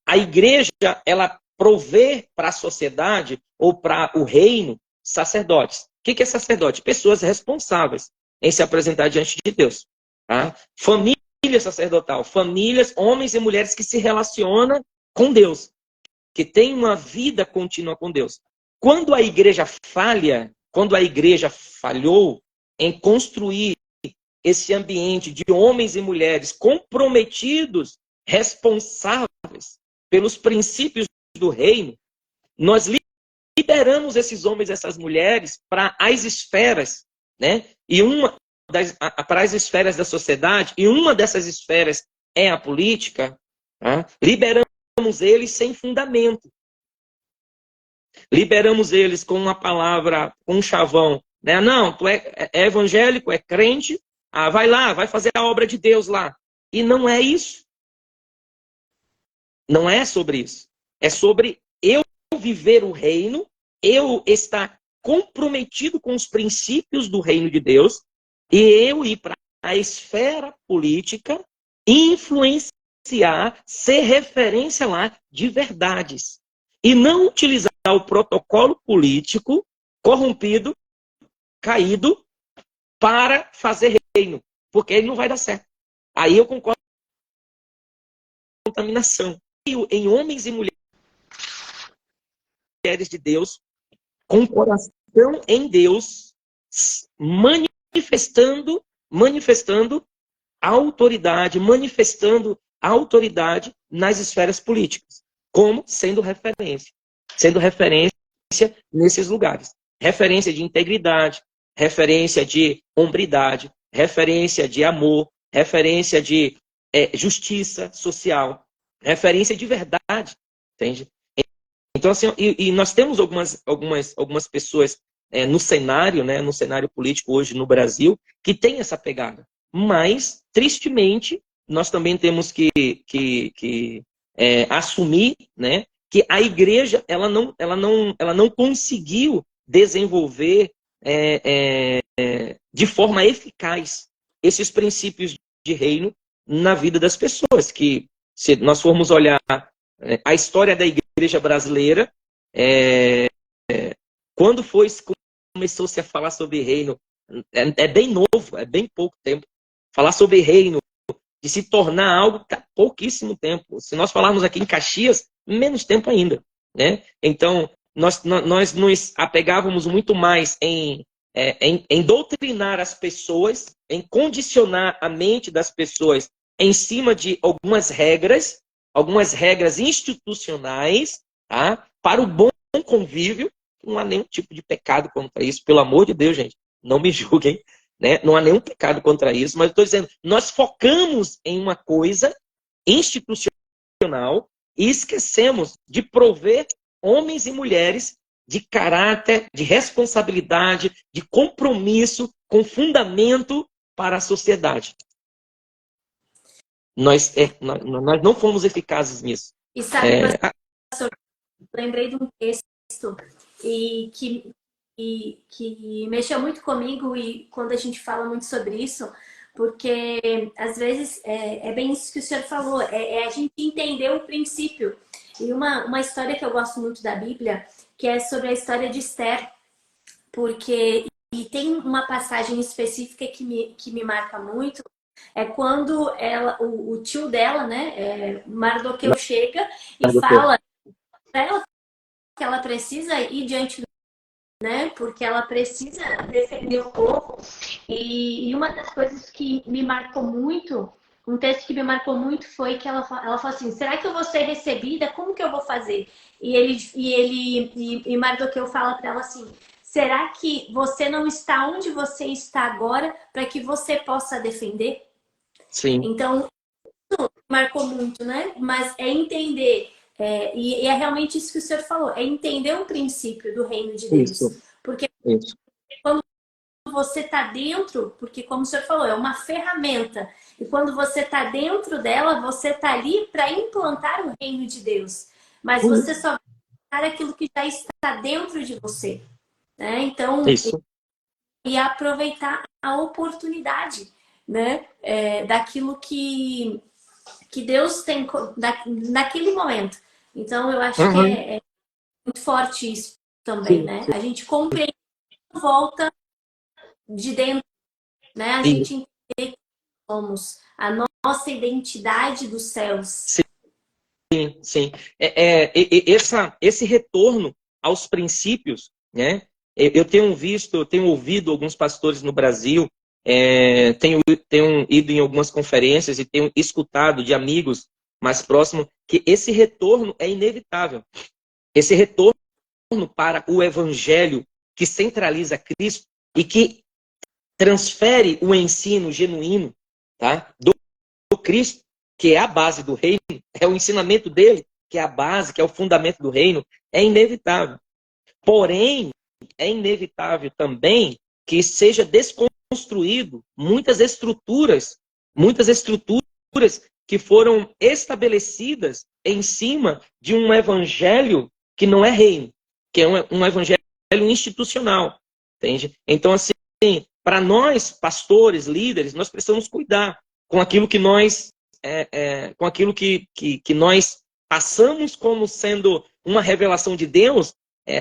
A igreja, ela provê para a sociedade ou para o reino sacerdotes. O que é sacerdote? Pessoas responsáveis em se apresentar diante de Deus. Tá? Família sacerdotal, famílias, homens e mulheres que se relacionam com Deus, que têm uma vida contínua com Deus. Quando a igreja falha, quando a igreja falhou em construir esse ambiente de homens e mulheres comprometidos, responsáveis pelos princípios do reino, nós liberamos esses homens e essas mulheres para as esferas, né? E para as esferas da sociedade, e uma dessas esferas é a política, tá? Liberamos eles sem fundamento. liberamos eles com uma palavra, com um chavão, né? Não, tu é evangélico, é crente, vai lá, vai fazer a obra de Deus lá. E não é isso. Não é sobre isso. É sobre eu viver o reino, eu estar comprometido com os princípios do reino de Deus e eu ir para a esfera política, influenciar, ser referência lá de verdades. E não utilizar o protocolo político corrompido, caído, para fazer reino. Porque ele não vai dar certo. Aí eu concordo com a contaminação. Em homens e mulheres de Deus, com coração em Deus, manifestando autoridade, manifestando autoridade nas esferas políticas, como sendo referência nesses lugares. Referência de integridade, referência de hombridade, referência de amor, referência de justiça social, referência de verdade, entende? Então, assim, e nós temos algumas pessoas no cenário, né, no cenário político hoje no Brasil, que tem essa pegada. Mas, tristemente, nós também temos que assumir, né, que a igreja ela não conseguiu desenvolver de forma eficaz esses princípios de reino na vida das pessoas. Que, se nós formos olhar a história da igreja brasileira, quando começou-se a falar sobre reino, é bem novo, é bem pouco tempo. Falar sobre reino, de se tornar algo, há pouquíssimo tempo. Se nós falarmos aqui em Caxias, menos tempo ainda, né? Então, nós nos apegávamos muito mais em doutrinar as pessoas, em condicionar a mente das pessoas em cima de algumas regras institucionais, tá? Para o bom convívio. Não há nenhum tipo de pecado contra isso, pelo amor de Deus, gente, não me julguem, né? Não há nenhum pecado contra isso, mas estou dizendo, nós focamos em uma coisa institucional e esquecemos de prover homens e mulheres de caráter, de responsabilidade, de compromisso, com fundamento para a sociedade. Nós não fomos eficazes nisso. E sabe, pastor, lembrei de um texto e que mexeu muito comigo, e quando a gente fala muito sobre isso, porque às vezes é bem isso que o senhor falou, a gente entender o princípio. E uma história que eu gosto muito da Bíblia, que é sobre a história de Esther, porque e tem uma passagem específica que me marca muito, é quando o tio dela, né, Mardoqueu, chega e fala para ela que ela precisa ir diante do, né, porque ela precisa defender o povo. E uma das coisas que me marcou muito, um texto que me marcou muito, foi que ela falou assim: será que eu vou ser recebida? Como que eu vou fazer? E Mardoqueu fala para ela assim: será que você não está onde você está agora para que você possa defender? Sim. Então, isso marcou muito, né? Mas é entender, e é realmente isso que o senhor falou, é entender o princípio do reino de Deus. Isso. Porque Isso. quando você está dentro, porque como o senhor falou, é uma ferramenta. E quando você está dentro dela, você está ali para implantar o reino de Deus. Mas você só vai implantar aquilo que já está dentro de você. Né? Então, Isso. E aproveitar a oportunidade, né? Daquilo que Deus tem naquele momento. Então, eu acho que é muito forte isso também, Sim. né? A gente compreende a volta de dentro, né? A gente entende que somos a nossa identidade dos céus. Sim. Esse retorno aos princípios, né? Eu tenho ouvido alguns pastores no Brasil, tenho ido em algumas conferências e tenho escutado de amigos mais próximos que esse retorno é inevitável. Esse retorno para o evangelho que centraliza Cristo e que transfere o ensino genuíno, tá, do Cristo, que é a base do reino, é o ensinamento dele, que é a base, que é o fundamento do reino, é inevitável. Porém, é inevitável também que seja desconstruído muitas estruturas que foram estabelecidas em cima de um evangelho que não é reino, que é um evangelho institucional, entende? Então, assim, para nós, pastores, líderes, nós precisamos cuidar com aquilo que nós, com aquilo que nós passamos como sendo uma revelação de Deus,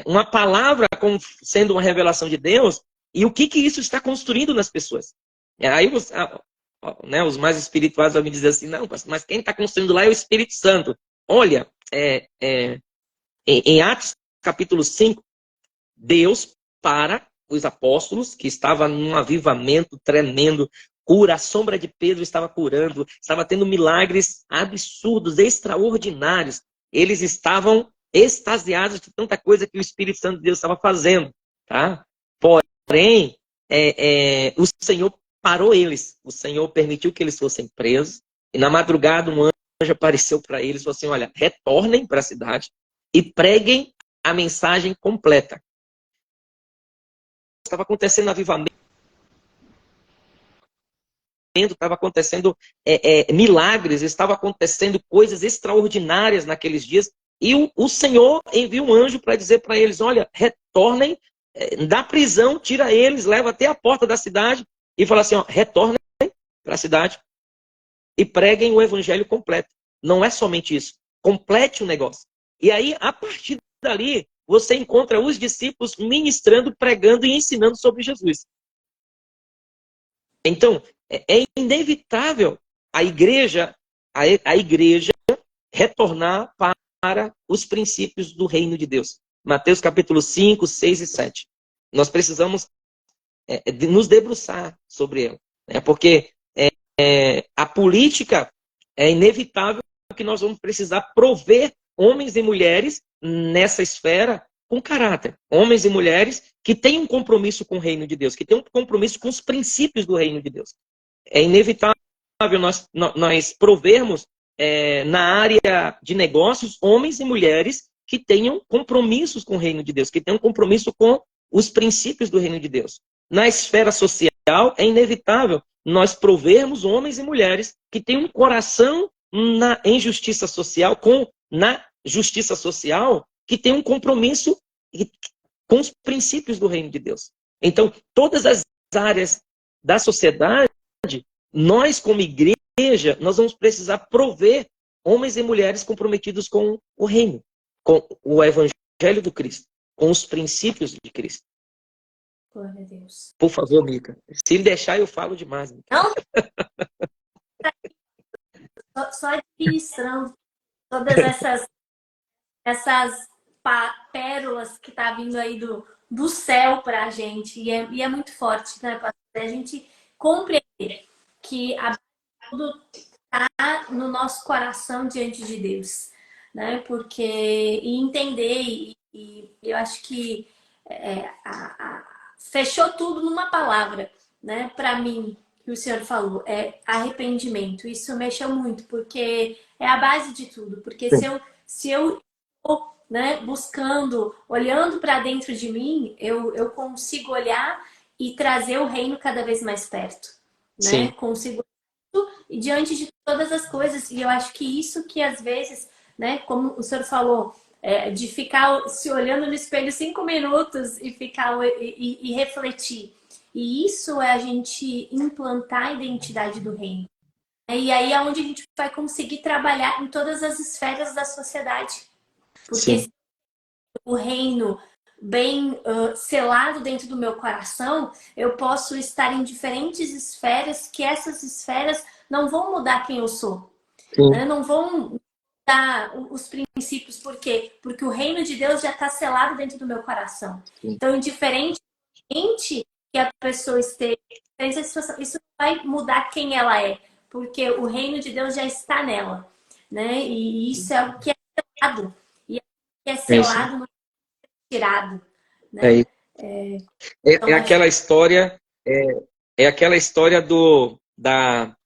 uma palavra como sendo uma revelação de Deus, e o que isso está construindo nas pessoas. Aí né, os mais espirituais vão me dizer assim, não, mas quem está construindo lá é o Espírito Santo. Olha, em Atos capítulo 5, Deus, para os apóstolos, que estava num avivamento tremendo, cura, a sombra de Pedro estava curando, estava tendo milagres absurdos, extraordinários. Eles estavam extasiados de tanta coisa que o Espírito Santo de Deus estava fazendo. Tá? Porém, o Senhor parou eles. O Senhor permitiu que eles fossem presos. E na madrugada um anjo apareceu para eles e falou assim, olha, retornem para a cidade e preguem a mensagem completa. Estava acontecendo avivamento, estava acontecendo milagres, estava acontecendo coisas extraordinárias naqueles dias. E o Senhor envia um anjo para dizer para eles, olha, retornem da prisão, tira eles, leva até a porta da cidade e fala assim, ó, retornem para a cidade e preguem o evangelho completo. Não é somente isso. Complete o negócio. E aí, a partir dali, você encontra os discípulos ministrando, pregando e ensinando sobre Jesus. Então, é inevitável a igreja retornar para os princípios do reino de Deus. Mateus capítulo 5, 6 e 7. Nós precisamos nos debruçar sobre ela. Porque a política é inevitável que nós vamos precisar prover homens e mulheres nessa esfera com caráter. Homens e mulheres que têm um compromisso com o reino de Deus, que têm um compromisso com os princípios do reino de Deus. É inevitável nós provermos na área de negócios homens e mulheres que tenham compromissos com o reino de Deus, que tenham compromisso com os princípios do reino de Deus. Na esfera social, é inevitável nós provermos homens e mulheres que têm um coração em justiça social, na justiça social, que tem um compromisso com os princípios do reino de Deus. Então, todas as áreas da sociedade, nós como igreja, nós vamos precisar prover homens e mulheres comprometidos com o reino, com o evangelho do Cristo, com os princípios de Cristo. Glória a Deus. Por favor, Mica. Se ele deixar, eu falo demais. Mica. Não? Só administrando todas essas pérolas que tá vindo aí do céu pra gente. E é muito forte, né, pastor? A gente compreender que tudo tá no nosso coração diante de Deus, né? Porque entender, e eu acho que fechou tudo numa palavra, né? Para mim, que o senhor falou, é arrependimento. Isso mexeu muito, porque é a base de tudo. Porque se eu estou, né, buscando, olhando para dentro de mim, eu consigo olhar e trazer o reino cada vez mais perto, né? Sim. Consigo e diante de todas as coisas. E eu acho que isso que às vezes, né, como o senhor falou, de ficar se olhando no espelho 5 minutos e ficar e refletir. E isso é a gente implantar a identidade do reino. E aí é onde a gente vai conseguir trabalhar em todas as esferas da sociedade. Porque se o reino bem selado dentro do meu coração, eu posso estar em diferentes esferas, que essas esferas não vão mudar quem eu sou. Né? Não vão mudar os princípios. Por quê? Porque o reino de Deus já está selado dentro do meu coração. Sim. Então, indiferentemente que a pessoa esteja, isso vai mudar quem ela é. Porque o reino de Deus já está nela. Né? E isso é o que é selado. E o que é selado não é tirado. Né? Então, aquela história, aquela história da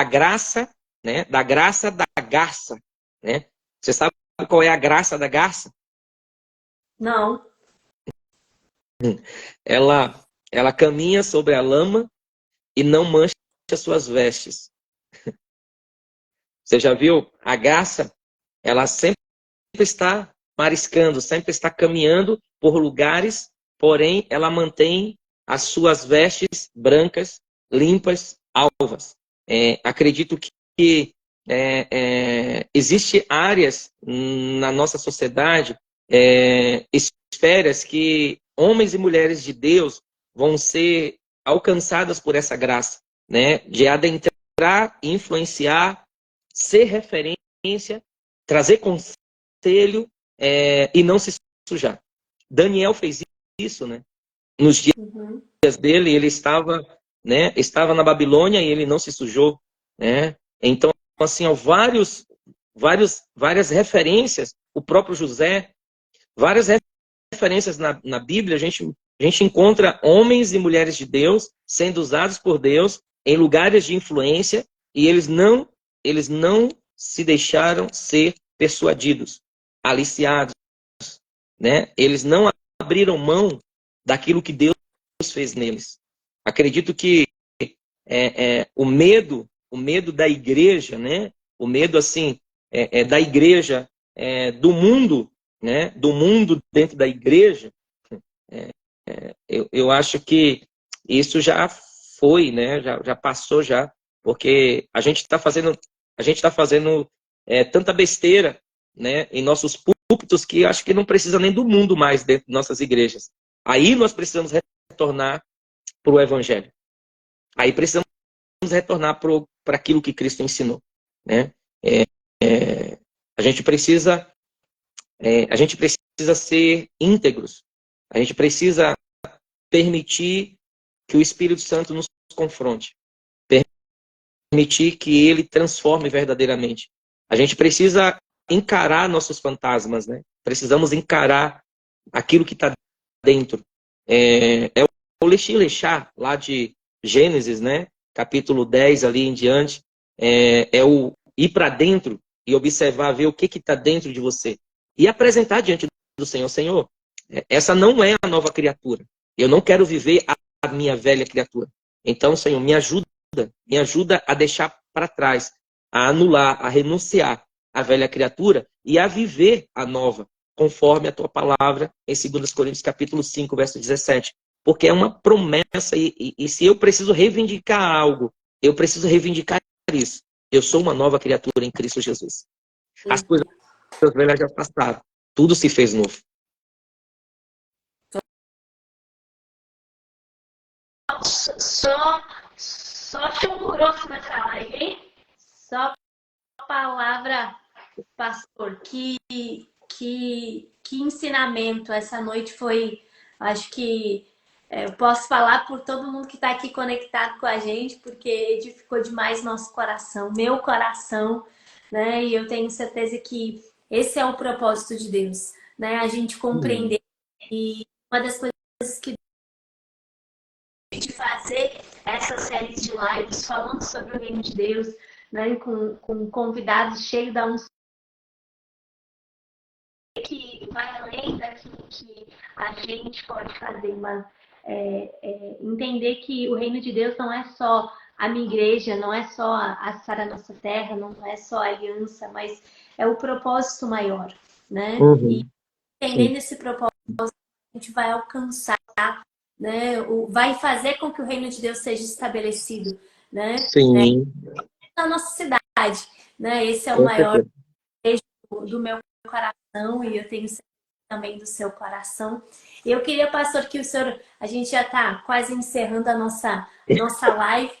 graça, né? Da graça da garça, né? Você sabe qual é a graça da garça? Não. Ela, ela caminha sobre a lama e não mancha suas vestes. Você já viu? A garça, ela sempre está mariscando, sempre está caminhando por lugares, porém ela mantém as suas vestes brancas, limpas, alvas. Acredito que existe áreas na nossa sociedade, esferas que homens e mulheres de Deus vão ser alcançadas por essa graça, né? De adentrar, influenciar, ser referência, trazer conselho e não se sujar. Daniel fez isso, né? Nos Uhum. dias dele, ele estava, né? Estava na Babilônia e ele não se sujou, né? Então, assim, ó, várias referências, o próprio José, várias referências na Bíblia, a gente encontra homens e mulheres de Deus sendo usados por Deus em lugares de influência e eles não se deixaram ser persuadidos, aliciados, né? Eles não abriram mão daquilo que Deus fez neles. Acredito que o medo da igreja, né? O medo assim da igreja, do mundo, né? Do mundo dentro da igreja. Eu acho que isso já foi, né? Já passou já, porque a gente está fazendo tanta besteira, né? Em nossos púlpitos que acho que não precisa nem do mundo mais dentro de nossas igrejas. Aí nós precisamos retornar para o Evangelho. Aí precisamos retornar para aquilo que Cristo ensinou, né? É, é, a gente precisa ser íntegros. A gente precisa permitir que o Espírito Santo nos confronte, permitir que ele transforme verdadeiramente. A gente precisa encarar nossos fantasmas, né? Precisamos encarar aquilo que está dentro. É o Lexá, lá de Gênesis, né? Capítulo 10 ali em diante, é o ir para dentro e observar, ver o que está dentro de você. E apresentar diante do Senhor. Senhor, essa não é a nova criatura. Eu não quero viver a minha velha criatura. Então, Senhor, me ajuda a deixar para trás, a anular, a renunciar a velha criatura e a viver a nova, conforme a tua palavra em 2 Coríntios capítulo 5, verso 17. Porque é uma promessa e se eu preciso reivindicar algo, eu preciso reivindicar isso. Eu sou uma nova criatura em Cristo Jesus. As coisas velhas já passaram. Tudo se fez novo. Só chumbo grosso nessa live, hein? Só palavra, pastor. Que ensinamento. Essa noite foi, acho que eu posso falar por todo mundo que está aqui conectado com a gente, porque edificou demais nosso coração, meu coração, né? E eu tenho certeza que esse é o propósito de Deus, né? A gente compreender. E uma das coisas que de fazer essas séries de lives falando sobre o reino de Deus, né, com convidados cheios da unção que vai além daquilo que a gente pode fazer, mas entender que o reino de Deus não é só a minha igreja, não é só a Sara Nossa Terra, não é só a aliança, mas é o propósito maior, né? E entendendo esse propósito, a gente vai alcançar, né? Vai fazer com que o reino de Deus seja estabelecido, né? Sim. Na nossa cidade, né? Esse é o Com maior certeza. desejo do meu coração e eu tenho certeza também do seu coração. Eu queria, pastor, que o senhor, a gente já está quase encerrando a nossa live,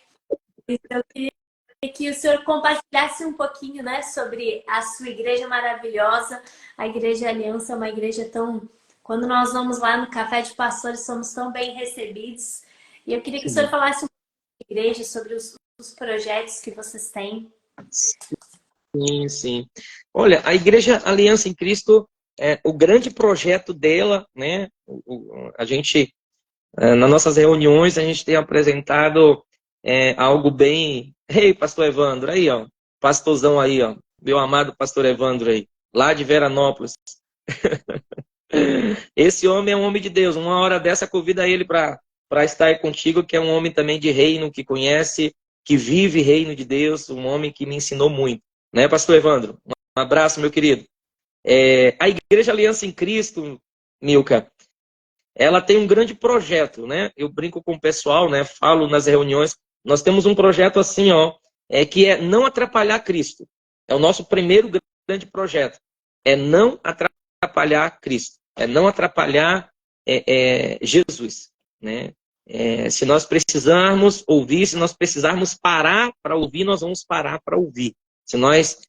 eu queria que o senhor compartilhasse um pouquinho, né, sobre a sua igreja maravilhosa, a Igreja Aliança, é uma igreja tão... Quando nós vamos lá no Café de Pastores, somos tão bem recebidos. E eu queria que o senhor falasse um pouco da igreja, sobre os projetos que vocês têm. Sim, sim. Olha, a Igreja Aliança em Cristo, o grande projeto dela, né? A gente, nas nossas reuniões, a gente tem apresentado algo bem. Ei, pastor Evandro, aí, ó. Pastorzão aí, ó. Meu amado pastor Evandro aí, lá de Veranópolis. Esse homem é um homem de Deus. Uma hora dessa, convida ele para estar aí contigo, que é um homem também de reino, que conhece, que vive reino de Deus, um homem que me ensinou muito. Né, pastor Evandro? Um abraço, meu querido. A Igreja Aliança em Cristo, Milka, ela tem um grande projeto, né? Eu brinco com o pessoal, né? Falo nas reuniões. Nós temos um projeto assim, ó, que é não atrapalhar Cristo. É o nosso primeiro grande projeto. É não atrapalhar Cristo. É não atrapalhar Jesus, né? Se nós precisarmos ouvir, se nós precisarmos parar para ouvir, nós vamos parar para ouvir. Se nós,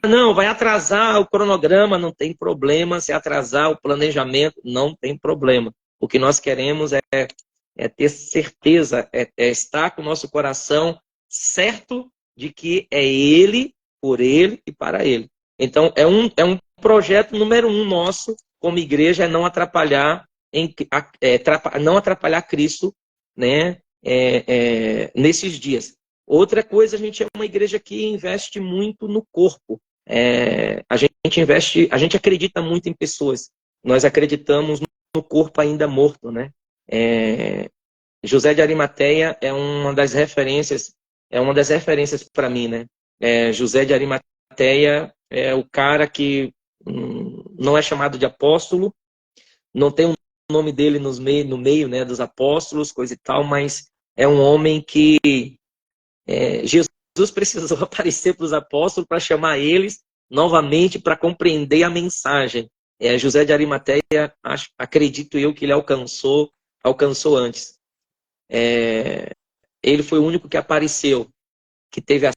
não, vai atrasar o cronograma, não tem problema. Se atrasar o planejamento, não tem problema. O que nós queremos é ter certeza, é estar com o nosso coração certo de que é Ele, por Ele e para Ele. Então, é um projeto número 1 nosso, como igreja, é não atrapalhar, não atrapalhar Cristo, né, nesses dias. Outra coisa, a gente é uma igreja que investe muito no corpo. A gente acredita muito em pessoas. Nós acreditamos no corpo ainda morto, né? José de Arimateia é uma das referências para mim, né? José de Arimateia é o cara que não é chamado de apóstolo, não tem o nome dele no meio, né, dos apóstolos, coisa e tal, mas é um homem que Jesus precisou aparecer para os apóstolos para chamar eles novamente para compreender a mensagem. José de Arimateia, acredito eu que ele alcançou antes. Ele foi o único que apareceu, que teve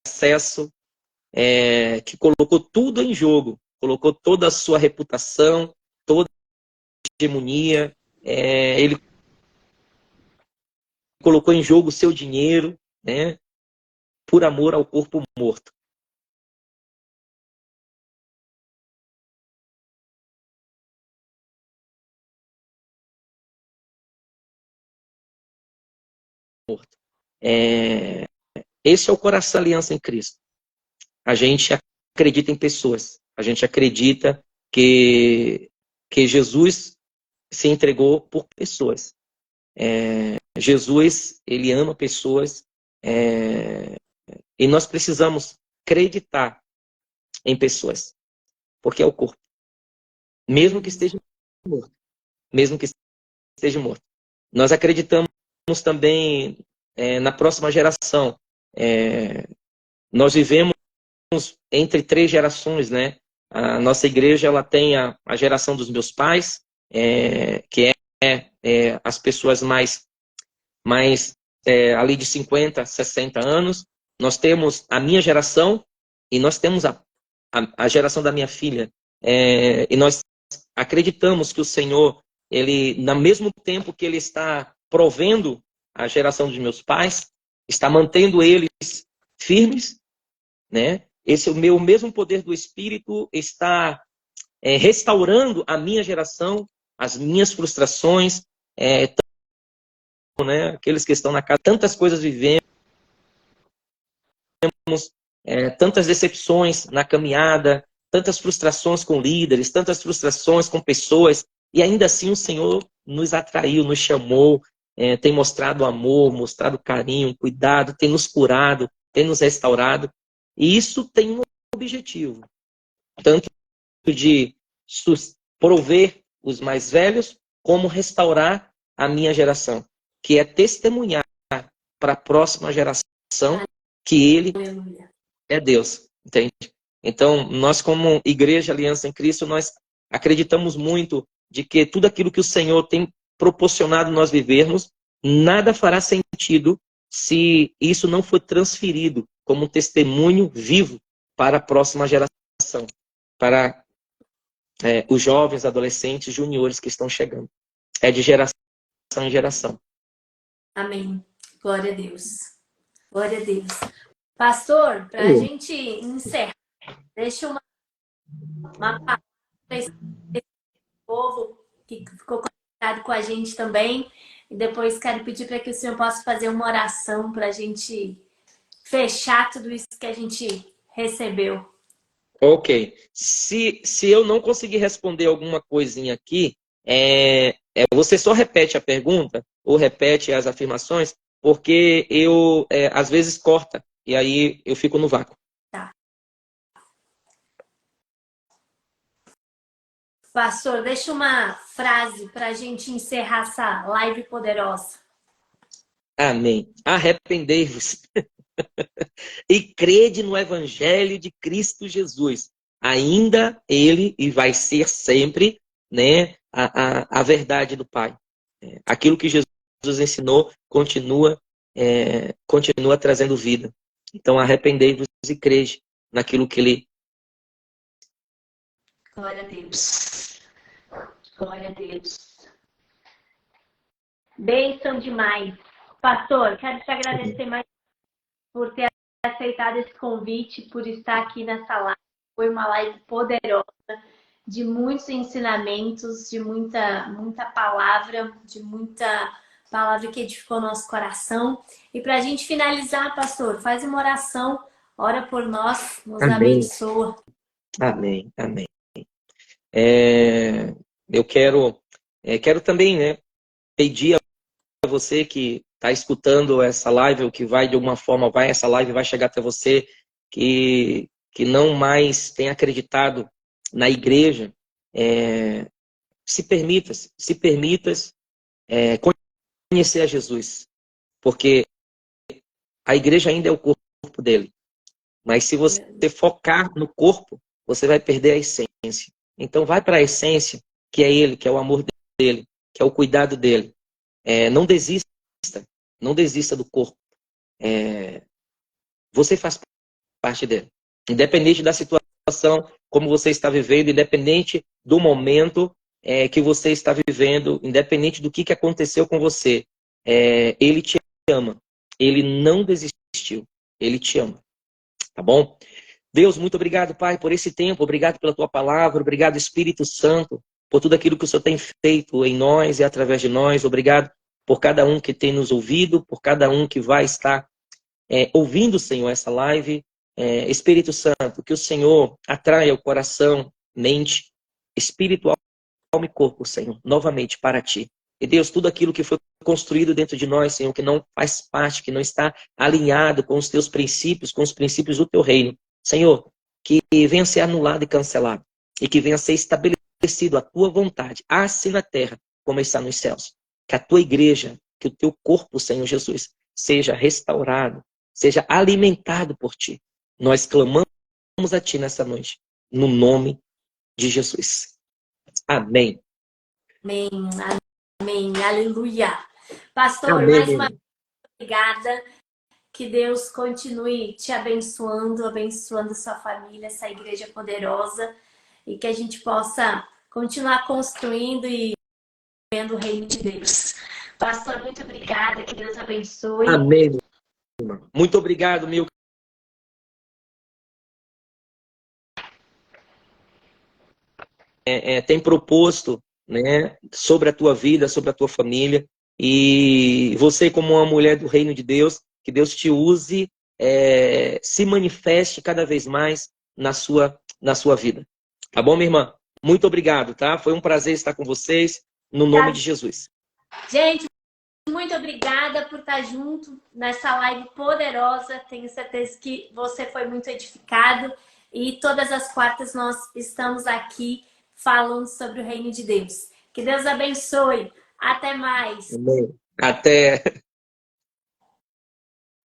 acesso, que colocou tudo em jogo, colocou toda a sua reputação, toda a hegemonia, ele colocou em jogo o seu dinheiro, né, por amor ao corpo morto. Esse é o coração da aliança em Cristo. A gente acredita em pessoas. A gente acredita que Jesus se entregou por pessoas. Jesus, ele ama pessoas. E nós precisamos acreditar em pessoas. Porque é o corpo. Mesmo que esteja morto. Mesmo que esteja morto. Nós acreditamos também na próxima geração. Nós vivemos entre 3 gerações, né? A nossa igreja, ela tem a geração dos meus pais, que as pessoas mais ali de 50, 60 anos. Nós temos a minha geração e nós temos a geração da minha filha. E nós acreditamos que o Senhor, ele, no mesmo tempo que ele está provendo a geração dos meus pais, está mantendo eles firmes, né? O mesmo poder do Espírito está restaurando a minha geração, as minhas frustrações, né? Aqueles que estão na casa, tantas coisas vivemos, tantas decepções na caminhada, tantas frustrações com líderes, tantas frustrações com pessoas, e ainda assim o Senhor nos atraiu, nos chamou, tem mostrado amor, mostrado carinho, cuidado, tem nos curado, tem nos restaurado. E isso tem um objetivo, tanto de prover os mais velhos, como restaurar a minha geração, que é testemunhar para a próxima geração que Ele é Deus, entende? Então, nós como Igreja Aliança em Cristo, nós acreditamos muito de que tudo aquilo que o Senhor tem proporcionado nós vivermos, nada fará sentido se isso não for transferido como um testemunho vivo para a próxima geração, para os jovens, adolescentes, juniores que estão chegando. É de geração em geração. Amém. Glória a Deus. Glória a Deus. Pastor, para a gente encerrar, deixa uma palavra para esse povo que ficou conectado com a gente também. E depois quero pedir para que o senhor possa fazer uma oração para a gente fechar tudo isso que a gente recebeu. Ok. Se eu não conseguir responder alguma coisinha aqui, você só repete a pergunta ou repete as afirmações, porque eu, às vezes, corta, e aí eu fico no vácuo. Tá. Pastor, deixa uma frase para a gente encerrar essa live poderosa. Amém. Arrependei-vos e crede no Evangelho de Cristo Jesus. Ainda ele, e vai ser sempre, né, a verdade do Pai. Aquilo que Jesus ensinou continua trazendo vida. Então, arrependei-vos e crede naquilo que ele... Glória a Deus. Glória a Deus. Bênção demais. Pastor, quero te agradecer mais por ter aceitado esse convite, por estar aqui nessa live. Foi uma live poderosa, de muitos ensinamentos, de muita palavra, de muita palavra que edificou nosso coração. E para a gente finalizar, pastor, faz uma oração, ora por nós, nos Amém. abençoa. Amém, amém. Eu quero também, né, pedir a você que está escutando essa live, ou que vai de alguma forma, essa live vai chegar até você, que não mais tem acreditado na igreja, se permitas conhecer a Jesus, porque a igreja ainda é o corpo dele. Mas se você focar no corpo, você vai perder a essência. Então vai para a essência, que é ele, que é o amor dele, que é o cuidado dele. Não desista do corpo. Você faz parte dele. Independente da situação, como você está vivendo, independente do momento que você está vivendo, independente do que aconteceu com você, ele te ama. Ele não desistiu. Ele te ama. Tá bom? Deus, muito obrigado, Pai, por esse tempo. Obrigado pela tua palavra. Obrigado, Espírito Santo, por tudo aquilo que o Senhor tem feito em nós e através de nós. Obrigado por cada um que tem nos ouvido, por cada um que vai estar ouvindo, Senhor, essa live. Espírito Santo, que o Senhor atraia o coração, mente, espírito, alma e corpo, Senhor, novamente para ti. E Deus, tudo aquilo que foi construído dentro de nós, Senhor, que não faz parte, que não está alinhado com os teus princípios, com os princípios do teu reino, Senhor, que venha ser anulado e cancelado, e que venha ser estabelecido a tua vontade, assim na terra como está nos céus. Que a tua igreja, que o teu corpo, Senhor Jesus, seja restaurado, seja alimentado por ti. Nós clamamos a ti nessa noite, no nome de Jesus. Amém. Amém, amém, aleluia. Pastor, Amém. mais uma vez, obrigada. Que Deus continue te abençoando, abençoando sua família, essa igreja poderosa, e que a gente possa continuar construindo e vendo o reino de Deus. Pastor, muito obrigada, que Deus abençoe. Amém. Muito obrigado, meu. Tem proposto, né, sobre a tua vida, sobre a tua família, e você, como uma mulher do reino de Deus, que Deus te use, se manifeste cada vez mais na sua vida. Tá bom, minha irmã? Muito obrigado, tá? Foi um prazer estar com vocês, no nome de Jesus. Gente, muito obrigada por estar junto nessa live poderosa. Tenho certeza que você foi muito edificado. E todas as quartas nós estamos aqui falando sobre o reino de Deus. Que Deus abençoe. Até mais. Amém. Até.